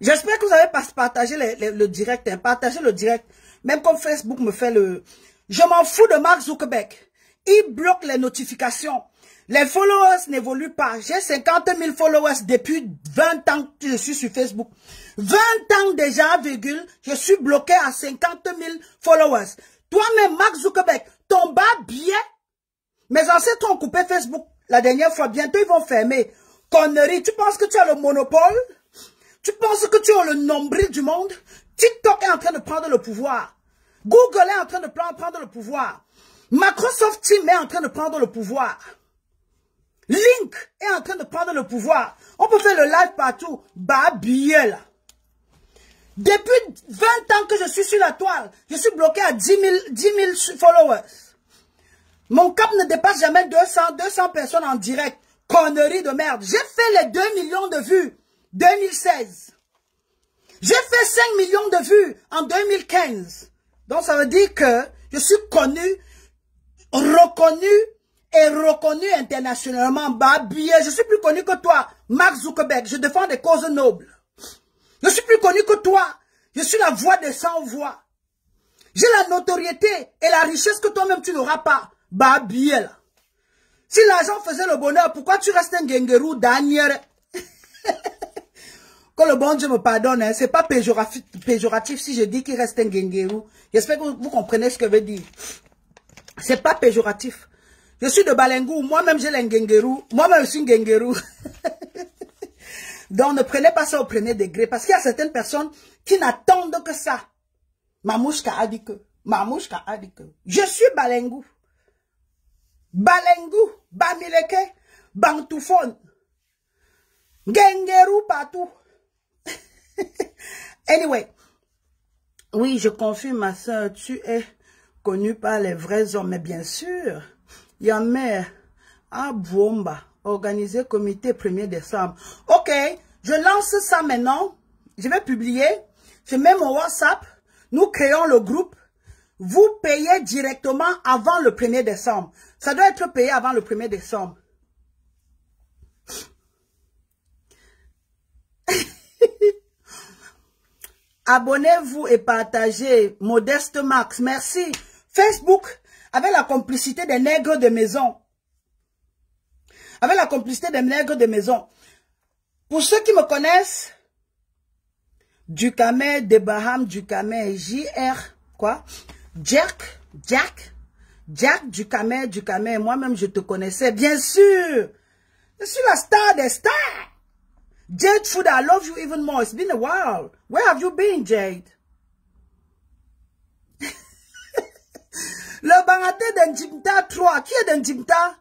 J'espère que vous avez partagé le direct. Hein, partagez le direct. Même comme Facebook me fait le... Je m'en fous de Mark Zuckerberg. Il bloque les notifications. Les followers n'évoluent pas. J'ai 50 000 followers depuis 20 ans que je suis sur Facebook. 20 ans déjà, virgule, je suis bloqué à 50 000 followers. Toi-même, Mark Zuckerberg, ton bas bien. Mes ancêtres ont coupé Facebook la dernière fois. Bientôt, ils vont fermer. Connerie, tu penses que tu as le monopole? Tu penses que tu as le nombril du monde? TikTok est en train de prendre le pouvoir. Google est en train de prendre le pouvoir. Microsoft Teams est en train de prendre le pouvoir. Link est en train de prendre le pouvoir. On peut faire le live partout. Bah, billet là. Depuis 20 ans que je suis sur la toile, je suis bloqué à 10 000 followers. Mon cap ne dépasse jamais 200 personnes en direct. Connerie de merde. J'ai fait les 2 millions de vues 2016. J'ai fait 5 millions de vues en 2015. Donc ça veut dire que je suis connu, reconnu et reconnu internationalement. Bah, bien, je suis plus connu que toi, Mark Zuckerberg. Je défends des causes nobles. Je suis plus connu que toi. Je suis la voix des sans-voix. J'ai la notoriété et la richesse que toi-même tu n'auras pas. Bah, bien là. Si l'argent faisait le bonheur, pourquoi tu restes un gengerou Daniel? Que le bon Dieu me pardonne, hein, c'est pas péjoratif si je dis qu'il reste un gengerou. J'espère que vous comprenez ce que je veux dire. C'est pas péjoratif. Je suis de Balengou, moi-même j'ai l'engengerou. Moi-même je suis un gengerou. Donc ne prenez pas ça au premier degré, parce qu'il y a certaines personnes qui n'attendent que ça. Mamouchka a dit que. Mamouchka a dit que. Je suis Balengou. Balengou, Bamileke, Bantoufone. Gengerou partout. Anyway. Oui, je confirme, ma soeur, tu es connu par les vrais hommes, mais bien sûr. Yammer, à Bouomba, organisé comité 1er décembre. Ok, je lance ça maintenant. Je vais publier. Je mets mon WhatsApp. Nous créons le groupe. Vous payez directement avant le 1er décembre. Ça doit être payé avant le 1er décembre. Abonnez-vous et partagez. Modeste Max, merci. Facebook, avec la complicité des nègres de maison. Avec la complicité des nègres de maison. Pour ceux qui me connaissent, Ducamet, de Baham, Ducamet, JR, quoi? Jack Ducamet, moi-même je te connaissais, bien sûr. Je suis la star des stars. Jade Food, I love you even more. It's been a while. Where have you been, Jade? Le bangate d'Njimta 3. Qui est d'Njimta?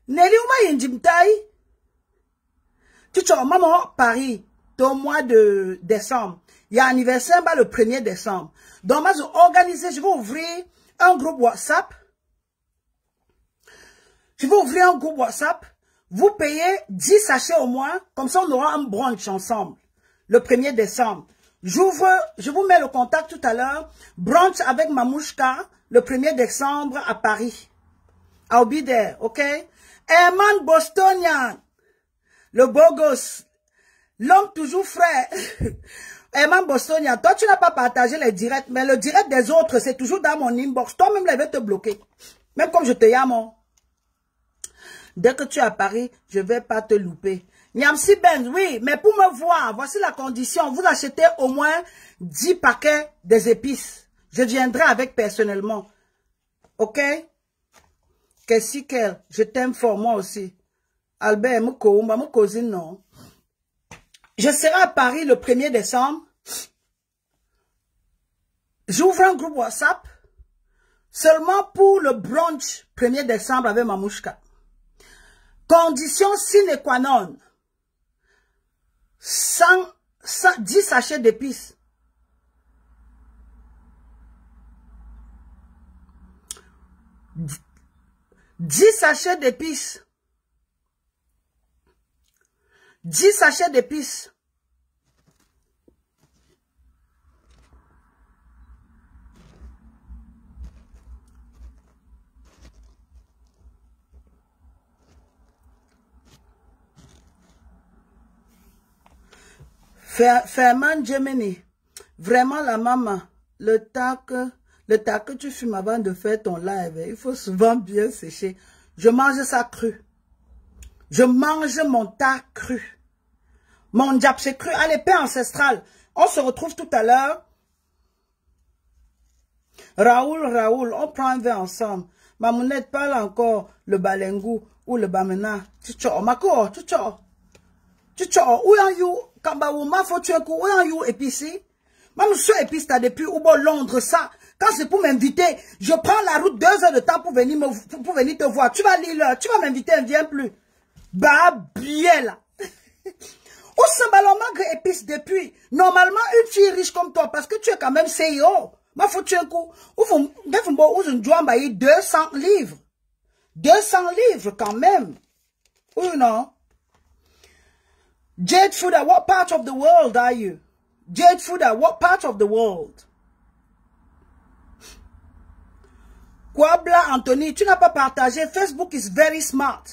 Nelly Ouma Njimta? Tu sais, maman, Paris, au mois de décembre. Il y a un anniversaire le 1er décembre. Donc, moi, je vais ouvrir un groupe WhatsApp. Je vais ouvrir un groupe WhatsApp. Vous payez 10 sachets au moins. Comme ça, on aura un brunch ensemble. Le 1er décembre. Je vous mets le contact tout à l'heure. Brunch avec Mamouchka. Le 1er décembre à Paris. I'll be there, ok? Herman Bostonian. Le beau gosse. L'homme toujours frais. Herman Bostonian. Toi, tu n'as pas partagé les directs. Mais le direct des autres, c'est toujours dans mon inbox. Toi-même, je vais te bloquer. Même comme je te yame. Dès que tu es à Paris, je ne vais pas te louper. Niamsi Ben, oui, mais pour me voir, voici la condition. Vous achetez au moins 10 paquets des épices. Je viendrai avec personnellement. Ok? Qu'est-ce qu'elle? Je t'aime fort, moi aussi. Albert, mon cousine, non. Je serai à Paris le 1er décembre. J'ouvre un groupe WhatsApp seulement pour le brunch 1er décembre avec Mamouchka. Condition sine qua non. 10 sachets d'épices. Dix sachets d'épices. 10 sachets d'épices. Ferman Gemini. Vraiment la maman. Le tas que tu fumes avant de faire ton live, il faut souvent bien sécher. Je mange ça cru. Je mange mon tas cru. Mon diable, c'est cru. Allez, paix ancestrale. On se retrouve tout à l'heure. Raoul, on prend un verre ensemble. Mamounette parle encore le balengou ou le bamena. Tucho, mako, tucho. Tucho, où are you? Kambaouma, faut tuer où are you, épicé? Moi, monsieur épice, t'as depuis où bon Londres, ça. Quand c'est pour m'inviter, je prends la route 2 heures de temps pour venir te voir. Tu vas lire, tu vas m'inviter, elle ne vient plus. Bah, bien là. Où s'emballant malgré épice depuis? Normalement, une fille riche comme toi, parce que tu es quand même CEO. Ma faut tuer un coup. Où je dois m'ailler 200 livres. 200 livres quand même. Ou non? Jade Fuda, what part of the world are you? Jade Fuda, what part of the world? Kwabla Anthony, tu n'as pas partagé. Facebook is very smart.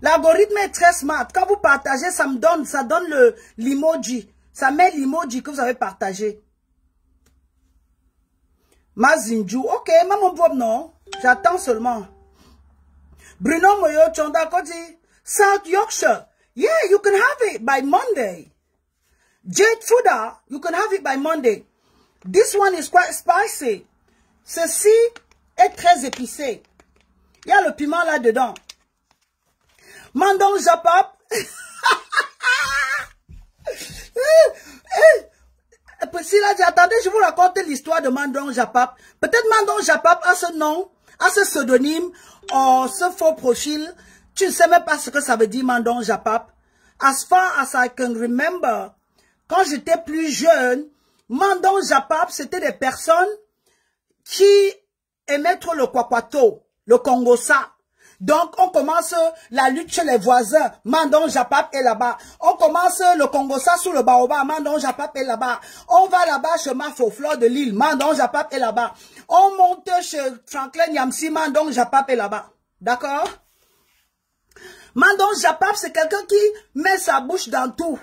L'algorithme est très smart. Quand vous partagez, ça donne l'emoji. Ça met l'emoji que vous avez partagé. Mazinju, ok, maman Bob, non. J'attends seulement. Bruno Moyo Chonda Kodi, South Yorkshire. Yeah, you can have it by Monday. Jade Fuda, you can have it by Monday. This one is quite spicy. Ceci est très épicé. Il y a le piment là-dedans. Mandon Japap. Priscilla dit, attendez, je vous raconte l'histoire de Mandon Japap. Peut-être Mandon Japap a ce nom, a ce pseudonyme, ou ce faux profil. Tu ne sais même pas ce que ça veut dire Mandon Japap. As far as I can remember, quand j'étais plus jeune, Mandon Japap, c'était des personnes qui aimer trop le kwakwato, le kongosa. Donc, on commence la lutte chez les voisins. Mandon Japap est là-bas. On commence le kongosa sous le baobab. Mandon Japap est là-bas. On va là-bas chez Mafo, Fleur de l'île. Mandon Japap est là-bas. On monte chez Franklin Yamsi. Mandon Japap est là-bas. D'accord? Mandon Japap, c'est quelqu'un qui met sa bouche dans tout.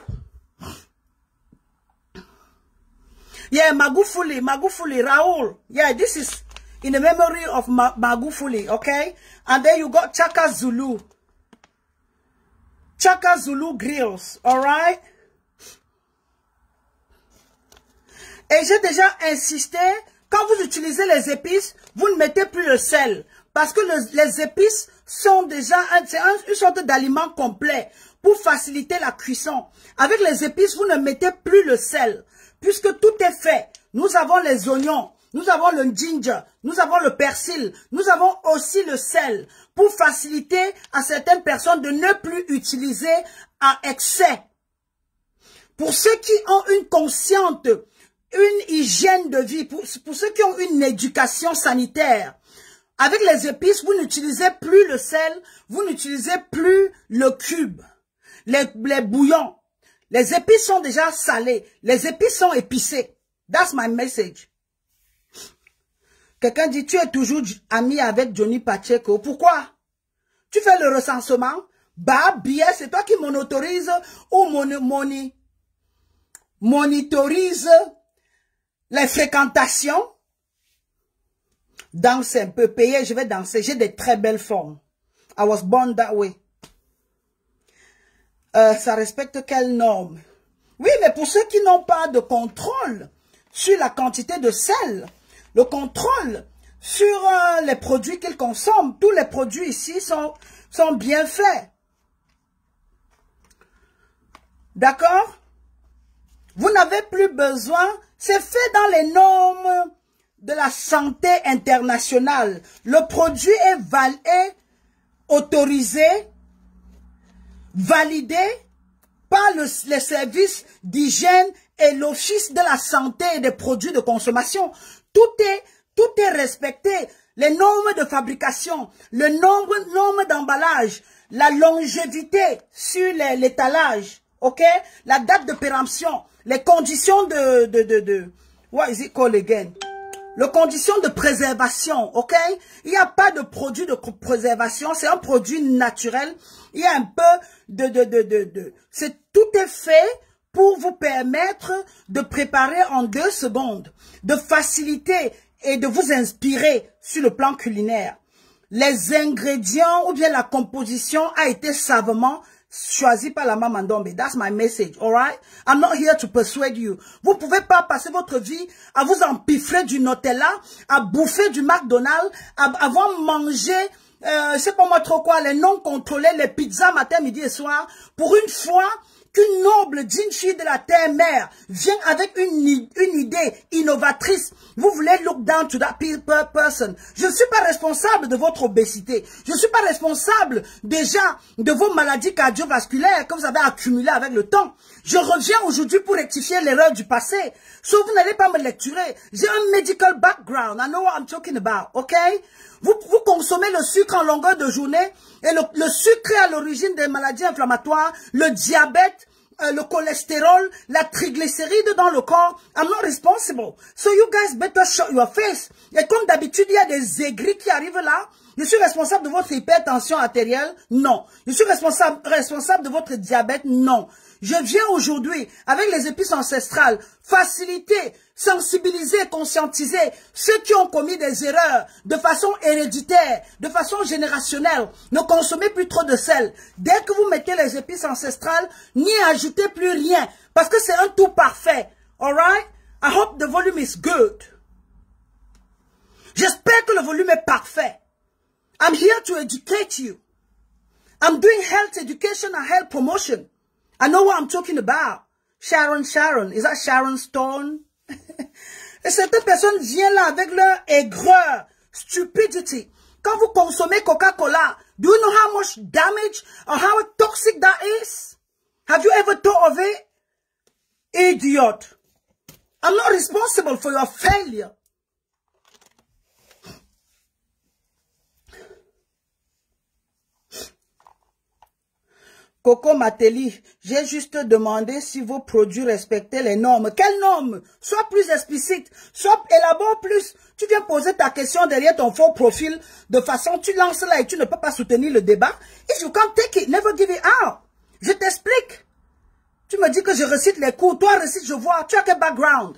Yeah, Magufuli, Raoul. Yeah, this is in the memory of Magufuli, okay? And then you got Chaka Zulu. Chaka Zulu Grills, alright? Et j'ai déjà insisté, quand vous utilisez les épices, vous ne mettez plus le sel. Parce que les épices sont déjà une sorte d'aliment complet pour faciliter la cuisson. Avec les épices, vous ne mettez plus le sel. Puisque tout est fait. Nous avons les oignons, nous avons le ginger, nous avons le persil, nous avons aussi le sel pour faciliter à certaines personnes de ne plus utiliser à excès. Pour ceux qui ont une consciente, une hygiène de vie, pour ceux qui ont une éducation sanitaire, avec les épices, vous n'utilisez plus le sel, vous n'utilisez plus le cube, les bouillons. Les épices sont déjà salées. Les épices sont épicées. That's my message. Quelqu'un dit, tu es toujours ami avec Johnny Pacheco. Pourquoi? Tu fais le recensement. Bah, bien, c'est toi qui monitorise ou monitorise les fréquentations. Danser un peu, payer, je vais danser. J'ai des très belles formes. I was born that way. Ça respecte quelle norme? Oui, mais pour ceux qui n'ont pas de contrôle sur la quantité de sel, le contrôle sur les produits qu'ils consomment, tous les produits ici sont bien faits. D'accord? Vous n'avez plus besoin, c'est fait dans les normes de la santé internationale. Le produit est autorisé, validé par les services d'hygiène et l'office de la santé et des produits de consommation. Tout est respecté. Les normes de fabrication, les normes d'emballage, la longévité sur l'étalage, ok? La date de péremption, les conditions what is it called again? Les conditions de préservation, ok? Il n'y a pas de produit de préservation, c'est un produit naturel. Il y a un peu tout est fait pour vous permettre de préparer en 2 secondes, de faciliter et de vous inspirer sur le plan culinaire. Les ingrédients ou bien la composition a été savamment choisi par la Maman Ndombe. That's my message, alright? I'm not here to persuade you. Vous ne pouvez pas passer votre vie à vous empiffrer du Nutella, à bouffer du McDonald's, à avoir mangé, je sais pas moi trop quoi, les non contrôlés, les pizzas matin, midi et soir, pour une fois qu'une noble digne fille de la terre-mère vient avec une idée innovatrice. Vous voulez look down to that person. Je ne suis pas responsable de votre obésité. Je ne suis pas responsable déjà de vos maladies cardiovasculaires que vous avez accumulées avec le temps. Je reviens aujourd'hui pour rectifier l'erreur du passé. Sauf vous n'allez pas me lecturer. J'ai un medical background. I know what I'm talking about, ok? Vous consommez le sucre en longueur de journée et le sucre est à l'origine des maladies inflammatoires, le diabète, le cholestérol, la triglycéride dans le corps. I'm not responsible. So you guys better shut your face. Et comme d'habitude, il y a des aigris qui arrivent là. Je suis responsable de votre hypertension artérielle? Non. Je suis responsable de votre diabète? Non. Je viens aujourd'hui, avec les épices ancestrales, faciliter, sensibiliser, conscientiser ceux qui ont commis des erreurs de façon héréditaire, de façon générationnelle. Ne consommez plus trop de sel. Dès que vous mettez les épices ancestrales, n'y ajoutez plus rien, parce que c'est un tout parfait. Alright? I hope the volume is good. J'espère que le volume est parfait. I'm here to educate you. I'm doing health education and health promotion. I know what I'm talking about. Sharon. Is that Sharon Stone? Et certaines personnes viennent là avec leur aigreur, stupidity. Quand vous consommez Coca-Cola, do you know how much damage or how toxic that is? Have you ever thought of it? Idiot. I'm not responsible for your failure. Coco Mateli, j'ai juste demandé si vos produits respectaient les normes. Quelles normes? Sois plus explicite, sois élabore plus. Tu viens poser ta question derrière ton faux profil de façon, tu lances là et tu ne peux pas soutenir le débat. If you can't take it, never give it out. Je t'explique. Tu me dis que je récite les cours, toi récite, je vois. Tu as quel background?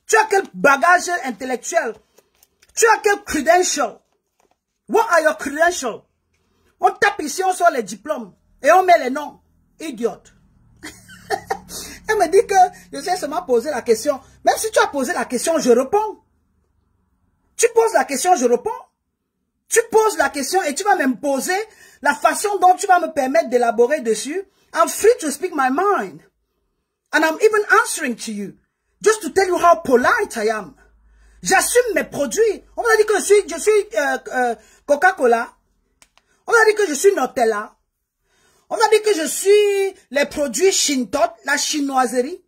Tu as quel bagage intellectuel? Tu as quel credential? What are your credentials? On tape ici, on sort les diplômes. Et on met les noms. Idiote. Elle me dit que je sais seulement poser la question. Même si tu as posé la question, je réponds. Tu poses la question, je réponds. Tu poses la question et tu vas m'imposer la façon dont tu vas me permettre d'élaborer dessus. I'm free to speak my mind. And I'm even answering to you. Just to tell you how polite I am. J'assume mes produits. On m'a dit que je suis Coca-Cola. On m'a dit que je suis Nutella. On m'a dit que je suis les produits Shintot, la chinoiserie.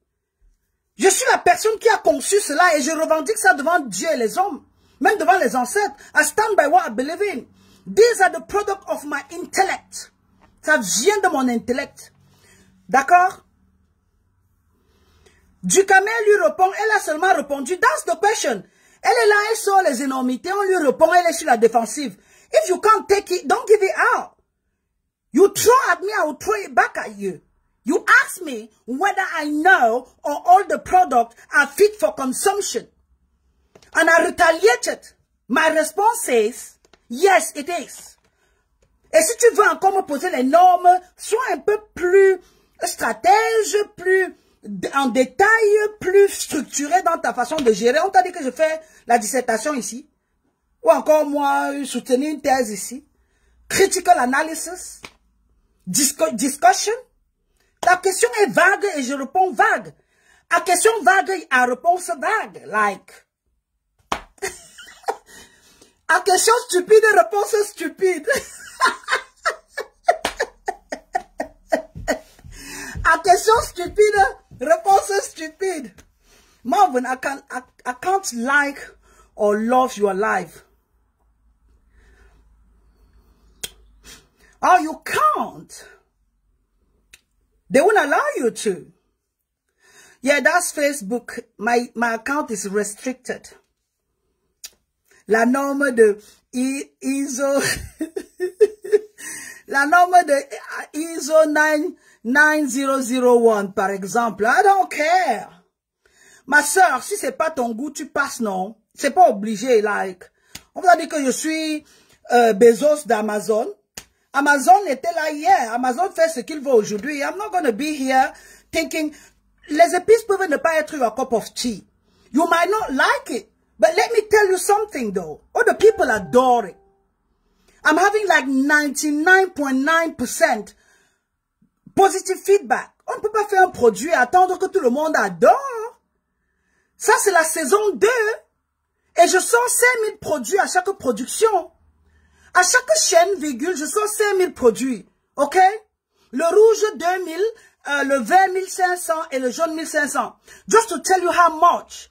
Je suis la personne qui a conçu cela et je revendique ça devant Dieu et les hommes. Même devant les ancêtres. I stand by what I believe in. These are the product of my intellect. Ça vient de mon intellect. D'accord? Ducamel lui répond, elle a seulement répondu, that's the question. Elle est là, elle sort les énormités, on lui répond, elle est sur la défensive. If you can't take it, don't give it out. You throw at me, I will throw it back at you. You ask me whether I know or all the products are fit for consumption. And I retaliated. My response is, yes, it is. Et si tu veux encore me poser les normes, sois un peu plus stratège, plus en détail, plus structuré dans ta façon de gérer. On t'a dit que je fais la dissertation ici. Ou encore moi, soutenir une thèse ici. Critical analysis. Discussion. Ta question est vague et je réponds vague. À question vague, à réponse vague. Like. À question stupide, réponse stupide. À question stupide, réponse stupide. Marvin, I can't like or love your life. Oh, you can't. They won't allow you to. Yeah, that's Facebook. My account is restricted. La norme de ISO, la norme de ISO 9001, par exemple. I don't care. Ma soeur, si c'est pas ton goût, tu passes, non? C'est pas obligé, like. On vous a dit que je suis Bezos d'Amazon. Amazon était là hier. Amazon fait ce qu'il veut aujourd'hui. I'm not going to be here thinking, les épices peuvent ne pas être your cup of tea. You might not like it. But let me tell you something though. Other people adore it. I'm having like 99.9% positive feedback. On ne peut pas faire un produit et attendre que tout le monde adore. Ça, c'est la saison 2. Et je sors 5000 produits à chaque production. À chaque chaîne, virgule, je sors 5000 produits. OK? Le rouge 2000, le vert 1500 et le jaune 1500. Just to tell you how much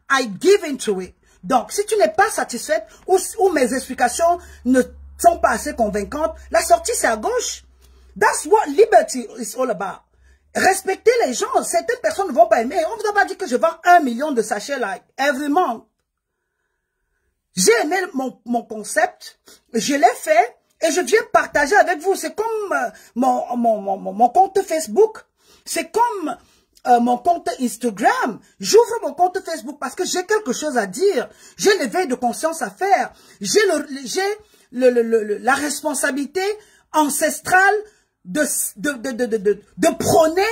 I give into it. Donc, si tu n'es pas satisfaite ou mes explications ne sont pas assez convaincantes, la sortie c'est à gauche. That's what liberty is all about. Respecter les gens. Certaines personnes ne vont pas aimer. On ne vous a pas dit que je vends 1 million de sachets like every month. J'ai aimé mon concept, je l'ai fait et je viens partager avec vous. C'est comme mon compte Facebook. C'est comme mon compte Instagram. J'ouvre mon compte Facebook parce que j'ai quelque chose à dire. J'ai l'éveil de conscience à faire. J'ai la responsabilité ancestrale de prôner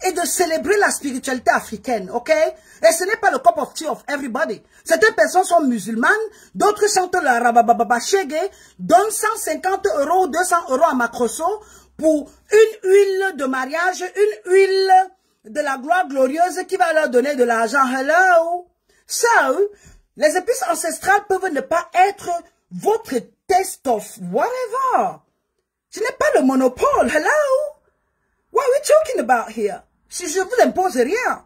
et de célébrer la spiritualité africaine, ok? Et ce n'est pas le cup of tea of everybody. Certaines personnes sont musulmanes, d'autres chantent la rabababa shege, donnent 150 €, 200 € à Macrosso pour une huile de mariage, une huile de la gloire glorieuse qui va leur donner de l'argent. Hello? So, les épices ancestrales peuvent ne pas être votre taste of whatever. Ce n'est pas le monopole. Hello? What are we talking about here? Si je vous impose rien.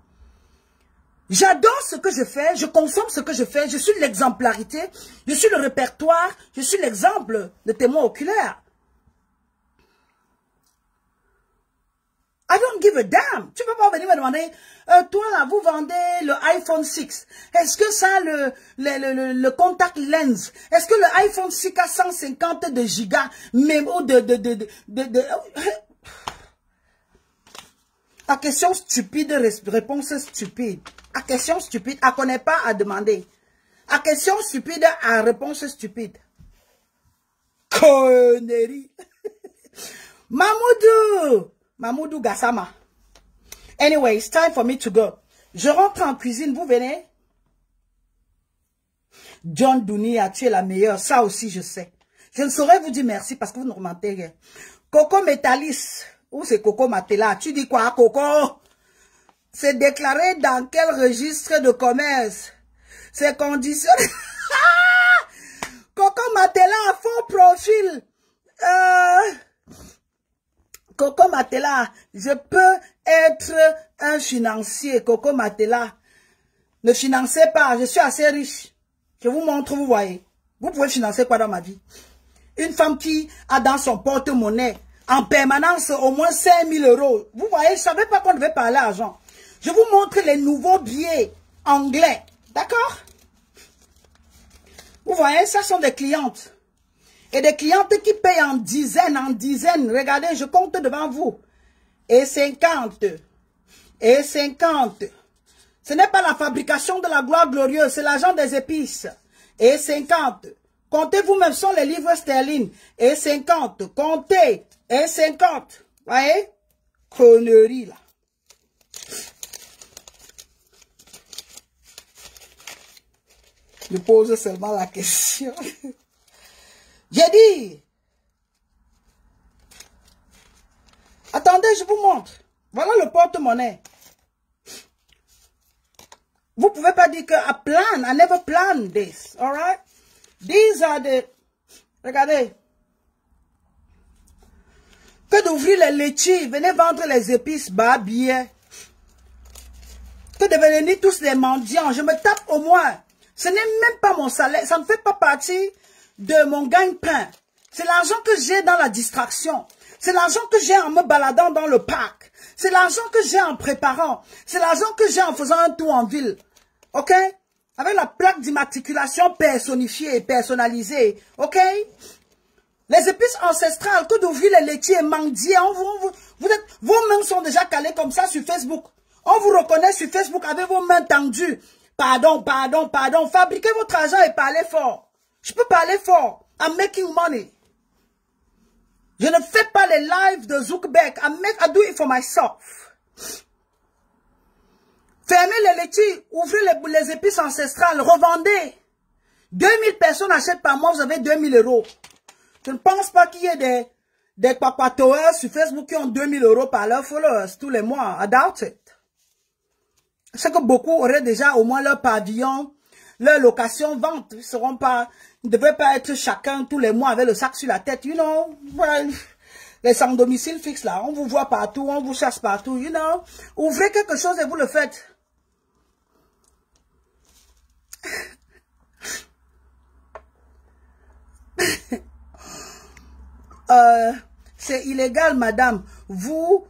J'adore ce que je fais, je consomme ce que je fais, je suis l'exemplarité, je suis le répertoire, je suis l'exemple de témoin oculaire. give a damn. Tu peux pas venir me demander, toi là, vous vendez le iPhone 6. Est-ce que ça, le contact lens, est-ce que le iPhone 6 a 150 de gigas, même ou à question stupide, réponse stupide. À question stupide, à connaît pas à demander. À question stupide, à réponse stupide. Connerie. Mamoudou Gassama. Anyway, it's time for me to go. Je rentre en cuisine, vous venez? John Dunia, tu es la meilleure. Ça aussi, je sais. Je ne saurais vous dire merci parce que vous ne remontez rien. Coco Metalis. Où c'est Coco Matela? Tu dis quoi, Coco? C'est déclaré dans quel registre de commerce? C'est conditionné. Coco Matela a faux profil. Coco Matela, je peux être un financier. Coco Matela, ne financez pas. Je suis assez riche. Je vous montre, vous voyez. Vous pouvez financer quoi dans ma vie? Une femme qui a dans son porte-monnaie en permanence au moins 5 000 euros. Vous voyez, je ne savais pas qu'on devait parler argent. Je vous montre les nouveaux billets anglais. D'accord? Vous voyez, ça sont des clientes. Et des clientes qui payent en dizaines. Regardez, je compte devant vous. Et 50. Et 50. Ce n'est pas la fabrication de la gloire glorieuse, c'est l'argent des épices. Et 50. Comptez vous-même, sont les livres sterling. Et 50. Comptez. Et 50. Voyez? Connerie, là. Je pose seulement la question. J'ai dit. Attendez, je vous montre. Voilà le porte-monnaie. Vous pouvez pas dire que I never planned this, alright? These are the, regardez. Que d'ouvrir les laitiers, venez vendre les épices, bas, billets. Que de venir tous les mendiants, je me tape au moins. Ce n'est même pas mon salaire, ça ne fait pas partie de mon gagne-pain. C'est l'argent que j'ai dans la distraction. C'est l'argent que j'ai en me baladant dans le parc. C'est l'argent que j'ai en préparant. C'est l'argent que j'ai en faisant un tour en ville. Ok? Avec la plaque d'immatriculation personnifiée et personnalisée. Ok? Les épices ancestrales, que d'ouvrir les laitiers et mendier. Vos mains sont déjà calées comme ça sur Facebook. On vous reconnaît sur Facebook avec vos mains tendues. Pardon. Fabriquez votre argent et parlez fort. Je peux parler fort. I'm making money. Je ne fais pas les lives de Zuckerberg. I do it for myself. Fermez les laitiers, ouvrez les épices ancestrales, revendez. 2000 personnes achètent par mois, vous avez 2000 euros. Je ne pense pas qu'il y ait des papatoeurs sur Facebook qui ont 2000 euros par leurs followers tous les mois. I doubt it. C'est que beaucoup auraient déjà au moins leur pavillon, leur location, vente. Ils ne devraient pas être chacun tous les mois avec le sac sur la tête, you know. Well, les sans domicile fixe là, on vous voit partout, on vous chasse partout, you know. Ouvrez quelque chose et vous le faites. C'est illégal, madame. Vous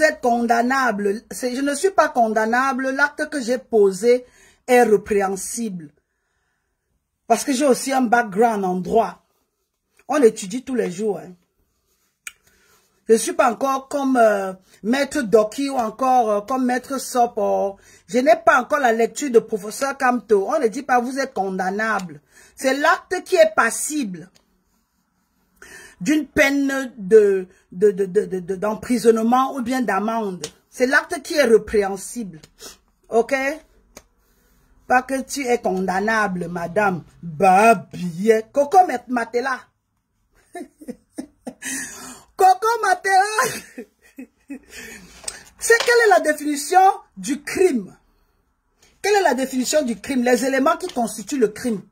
êtes condamnable. Je ne suis pas condamnable. L'acte que j'ai posé est répréhensible. Parce que j'ai aussi un background en droit. On étudie tous les jours. Hein. Je ne suis pas encore comme maître Doki ou encore comme maître Sop. Je n'ai pas encore la lecture de professeur Kamto. On ne dit pas vous êtes condamnable. C'est l'acte qui est passible d'une peine d'emprisonnement ou bien d'amende. C'est l'acte qui est répréhensible. Ok? Pas que tu es condamnable, madame. Bah, bien. Coco Matela. Coco Matela. C'est quelle est la définition du crime? Quelle est la définition du crime? Les éléments qui constituent le crime.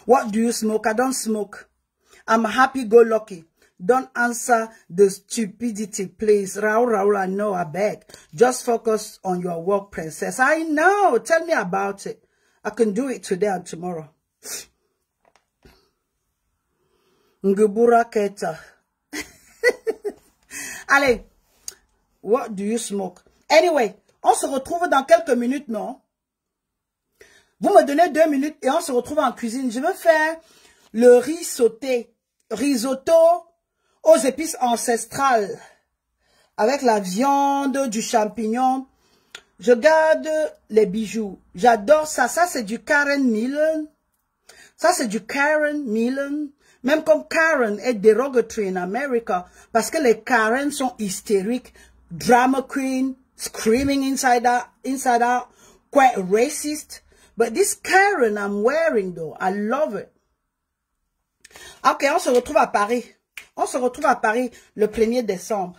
What do you smoke? I don't smoke. I'm happy-go-lucky. Don't answer the stupidity, please. Raoul, I know, I beg. Just focus on your work, princess. I know. Tell me about it. I can do it today and tomorrow. Ngubura Keta. Allez. What do you smoke? Anyway, on se retrouve dans quelques minutes, non? Vous me donnez 2 minutes et on se retrouve en cuisine. Je vais faire le riz sauté, risotto aux épices ancestrales avec la viande, du champignon. Je garde les bijoux. J'adore ça. Ça, c'est du Karen Millen. Ça, c'est du Karen Millen. Même comme Karen est derogatory in America. Parce que les Karen sont hystériques. Drama queen, screaming inside out, quite racist. But this Karen I'm wearing though, I love it. Ok, on se retrouve à Paris. On se retrouve à Paris le 1er décembre.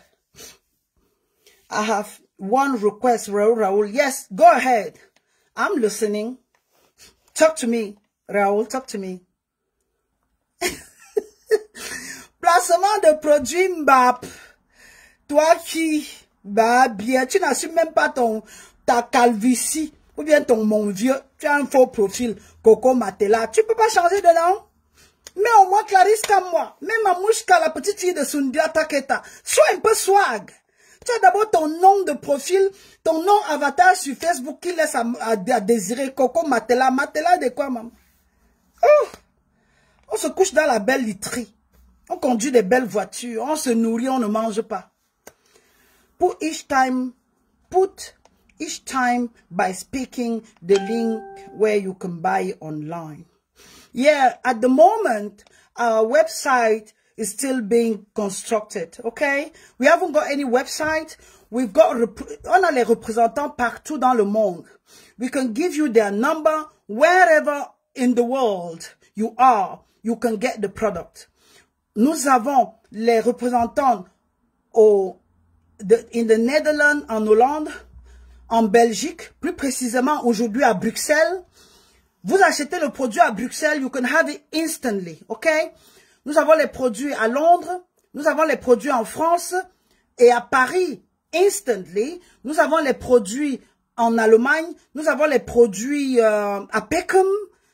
I have one request, Raoul. Yes, go ahead. I'm listening. Talk to me, Raoul, talk to me. Placement de produits Mbap. Toi qui, bah bien, tu n'assumes même pas ta calvitie. Ou bien mon vieux, tu as un faux profil, Coco Matela. Tu peux pas changer de nom? Mais au moins Clarisse comme moi. Même Mamouchka, la petite fille de Sundia Taketa. Sois un peu swag. Tu as d'abord ton nom de profil, ton nom avatar sur Facebook qui laisse à désirer. Coco Matela. Matela de quoi, maman? Oh! On se couche dans la belle literie. On conduit des belles voitures. On se nourrit, on ne mange pas. Put each time by speaking the link where you can buy online. Yeah, at the moment, our website is still being constructed, okay? We haven't got any website. We've got, on a les représentants partout dans le monde. We can give you their number wherever in the world you are. You can get the product. Nous avons les représentants in the Netherlands, en Hollande, en Belgique, plus précisément aujourd'hui à Bruxelles. Vous achetez le produit à Bruxelles, you can have it instantly, okay? Nous avons les produits à Londres, nous avons les produits en France et à Paris, instantly. Nous avons les produits en Allemagne, nous avons les produits à Peckham,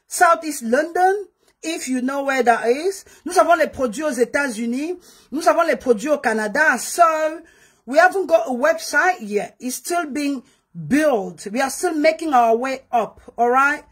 Southeast London, if you know where that is. Nous avons les produits aux États-Unis, nous avons les produits au Canada, à Seoul. We haven't got a website yet. It's still being built. We are still making our way up. All right?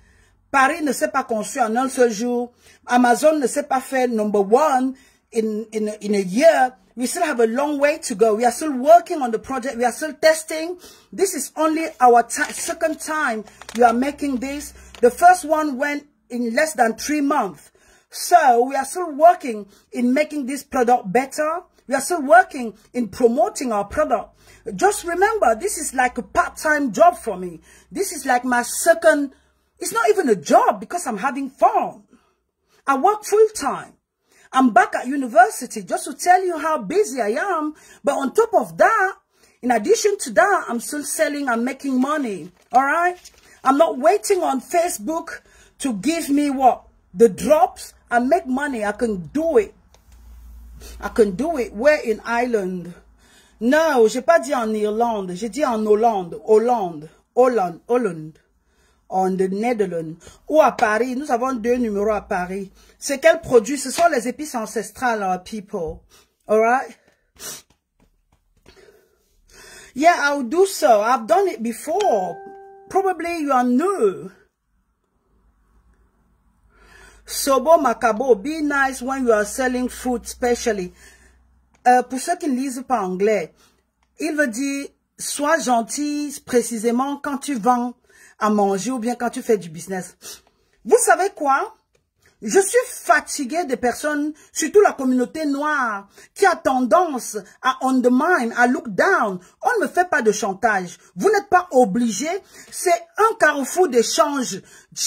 Paris ne s'est pas construit en un seul jour. Amazon ne s'est pas fait number one in a year. We still have a long way to go. We are still working on the project. We are still testing. This is only our second time we are making this. The first one went in less than 3 months. So we are still working in making this product better. We are still working in promoting our product. Just remember, this is like a part-time job for me. This is like my second, it's not even a job because I'm having fun. I work full-time. I'm back at university just to tell you how busy I am. But on top of that, in addition to that, I'm still selling and making money. All right? I'm not waiting on Facebook to give me what? The drops. I make money. I can do it. I can do it. Where in Ireland? No, j'ai pas dit en Irlande. J'ai dit en Hollande. Hollande. En the Netherlands. Ou à Paris. Nous avons 2 numéros à Paris. C'est quel produit? Ce sont les épices ancestrales, our people. Alright? Yeah, I'll do so. I've done it before. Probably you are new. Sobo Macabo, be nice when you are selling food, especially. Pour ceux qui ne lisent pas anglais, il veut dire, sois gentil précisément quand tu vends à manger ou bien quand tu fais du business. Vous savez quoi? Je suis fatigué des personnes, surtout la communauté noire, qui a tendance à undermine, à look down. On ne me fait pas de chantage. Vous n'êtes pas obligé. C'est un carrefour d'échange.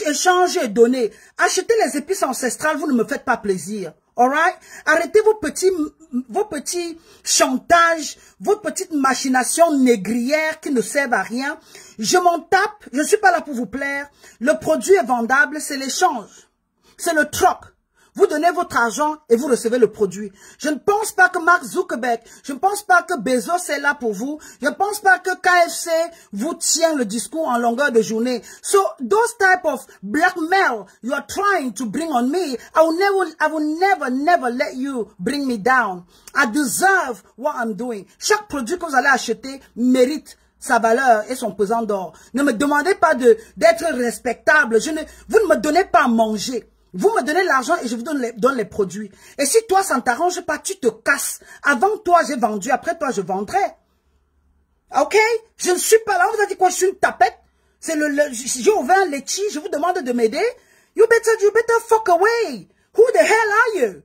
Échange et donner. Achetez les épices ancestrales, vous ne me faites pas plaisir. Alright? Arrêtez vos petits chantages, vos petites machinations négrières qui ne servent à rien. Je m'en tape. Je ne suis pas là pour vous plaire. Le produit est vendable, c'est l'échange. C'est le troc. Vous donnez votre argent et vous recevez le produit. Je ne pense pas que Mark Zuckerberg, je ne pense pas que Bezos est là pour vous. Je ne pense pas que KFC vous tient le discours en longueur de journée. So, those type of blackmail you are trying to bring on me, I will never let you bring me down. I deserve what I'm doing. Chaque produit que vous allez acheter mérite sa valeur et son pesant d'or. Ne me demandez pas d'être respectable. Vous ne me donnez pas à manger. Vous me donnez l'argent et je vous donne les produits. Et si toi, ça ne t'arrange pas, tu te casses. Avant toi, j'ai vendu. Après toi, je vendrai. Ok? Je ne suis pas là. On vous a dit quoi? Je suis une tapette. J'ai ouvert un laitier. Je vous demande de m'aider. You better fuck away. Who the hell are you?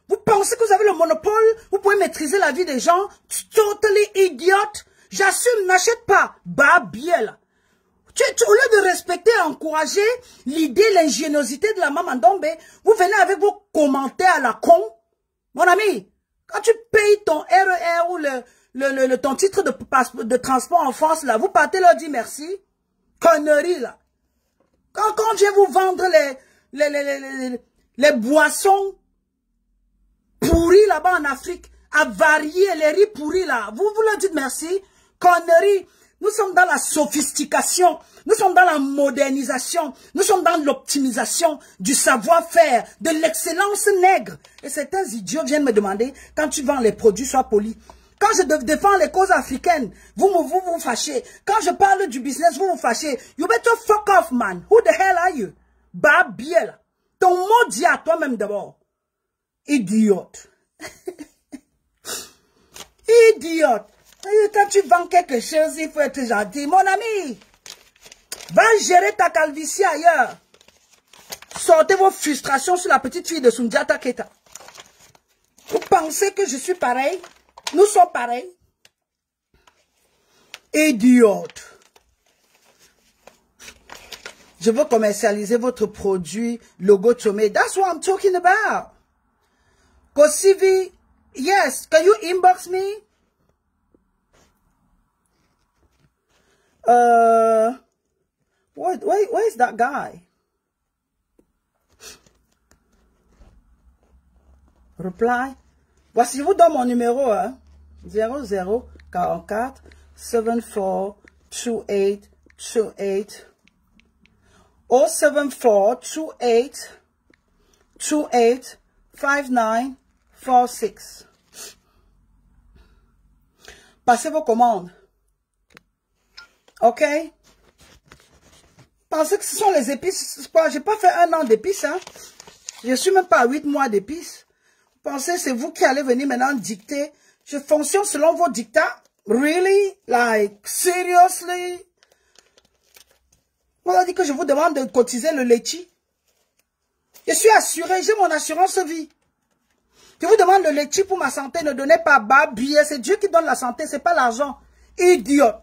Vous pensez que vous avez le monopole? Vous pouvez maîtriser la vie des gens? Totally idiot. J'assume, n'achète pas. Babiel. Au lieu de respecter et encourager l'idée, l'ingéniosité de la maman Dombe, vous venez avec vos commentaires à la con. Mon ami, quand tu payes ton RER ou ton titre de transport en France, là, vous partez leur dire merci. Connerie, là. Quand je vais vous vendre les boissons pourries là-bas en Afrique, avariées, les riz pourris là, vous leur dites merci. Connerie. Nous sommes dans la sophistication, nous sommes dans la modernisation, nous sommes dans l'optimisation du savoir-faire, de l'excellence nègre. Et certains idiots viennent me demander, quand tu vends les produits, sois poli. Quand je défends les causes africaines, vous fâchez. Quand je parle du business, vous fâchez. You better fuck off, man. Who the hell are you? Babiel. Ton mot dit à toi-même d'abord. Idiote. Idiote. Quand tu vends quelque chose, il faut être gentil. Mon ami, va gérer ta calvitie ailleurs. Sortez vos frustrations sur la petite fille de Soundiata Keita. Vous pensez que je suis pareil? Nous sommes pareils. Idiote. Je veux commercialiser votre produit logo Chomé. That's what I'm talking about. Kosivi, yes, can you inbox me? Where is that guy? Reply. Voici, je vous donne mon numéro, hein. 0044 74 28 28 074 28 28 59 46. Passez vos commandes. Ok? Pensez que ce sont les épices. J'ai pas fait 1 an d'épices, hein? Je suis même pas à 8 mois d'épices. Pensez c'est vous qui allez venir maintenant dicter. Je fonctionne selon vos dictats. Really? Like, seriously? On a dit que je vous demande de cotiser le laitier. Je suis assuré, j'ai mon assurance vie. Je vous demande le laitier pour ma santé, ne donnez pas bas billet. C'est Dieu qui donne la santé, c'est pas l'argent. Idiote.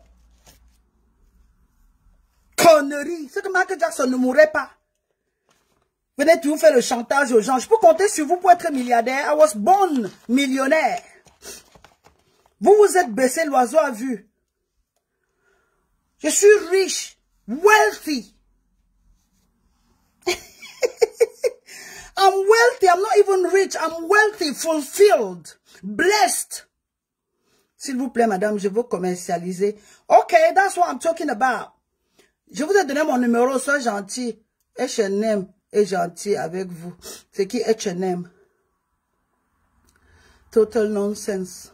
Connerie. C'est que Michael Jackson ne mourrait pas. Venez toujours faire le chantage aux gens. Je peux compter sur vous pour être milliardaire. I was born millionnaire. Vous vous êtes baissé, l'oiseau à vue. Je suis riche. Wealthy. I'm wealthy. I'm not even rich. I'm wealthy, fulfilled, blessed. S'il vous plaît, madame, je veux commercialiser. Ok, that's what I'm talking about. Je vous ai donné mon numéro, sois gentil. H&M est gentil avec vous. C'est qui H&M? Total nonsense.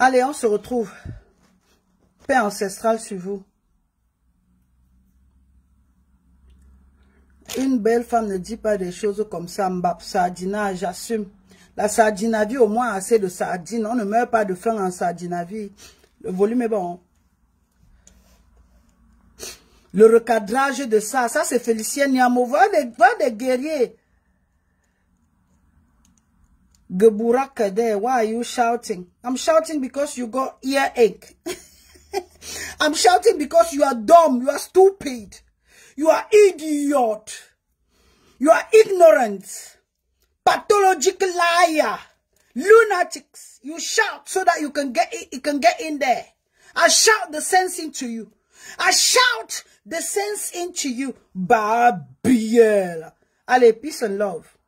Allez, on se retrouve. Paix ancestrale sur vous. Une belle femme ne dit pas des choses comme ça. Mbap, sardina, j'assume. La sardinavie, au moins assez de sardines. On ne meurt pas de faim en sardinavie. Le volume est bon. Le recadrage de ça c'est Félicien Niamo. Voilà des guerriers. Geburak there, why are you shouting? I'm shouting because you got earache. I'm shouting because you are dumb, you are stupid, you are idiot, you are ignorant, pathological liar, lunatics. You shout so that you can get in there. I shout the sense into you. I shout the sense into you. Babiel. Allez, peace and love.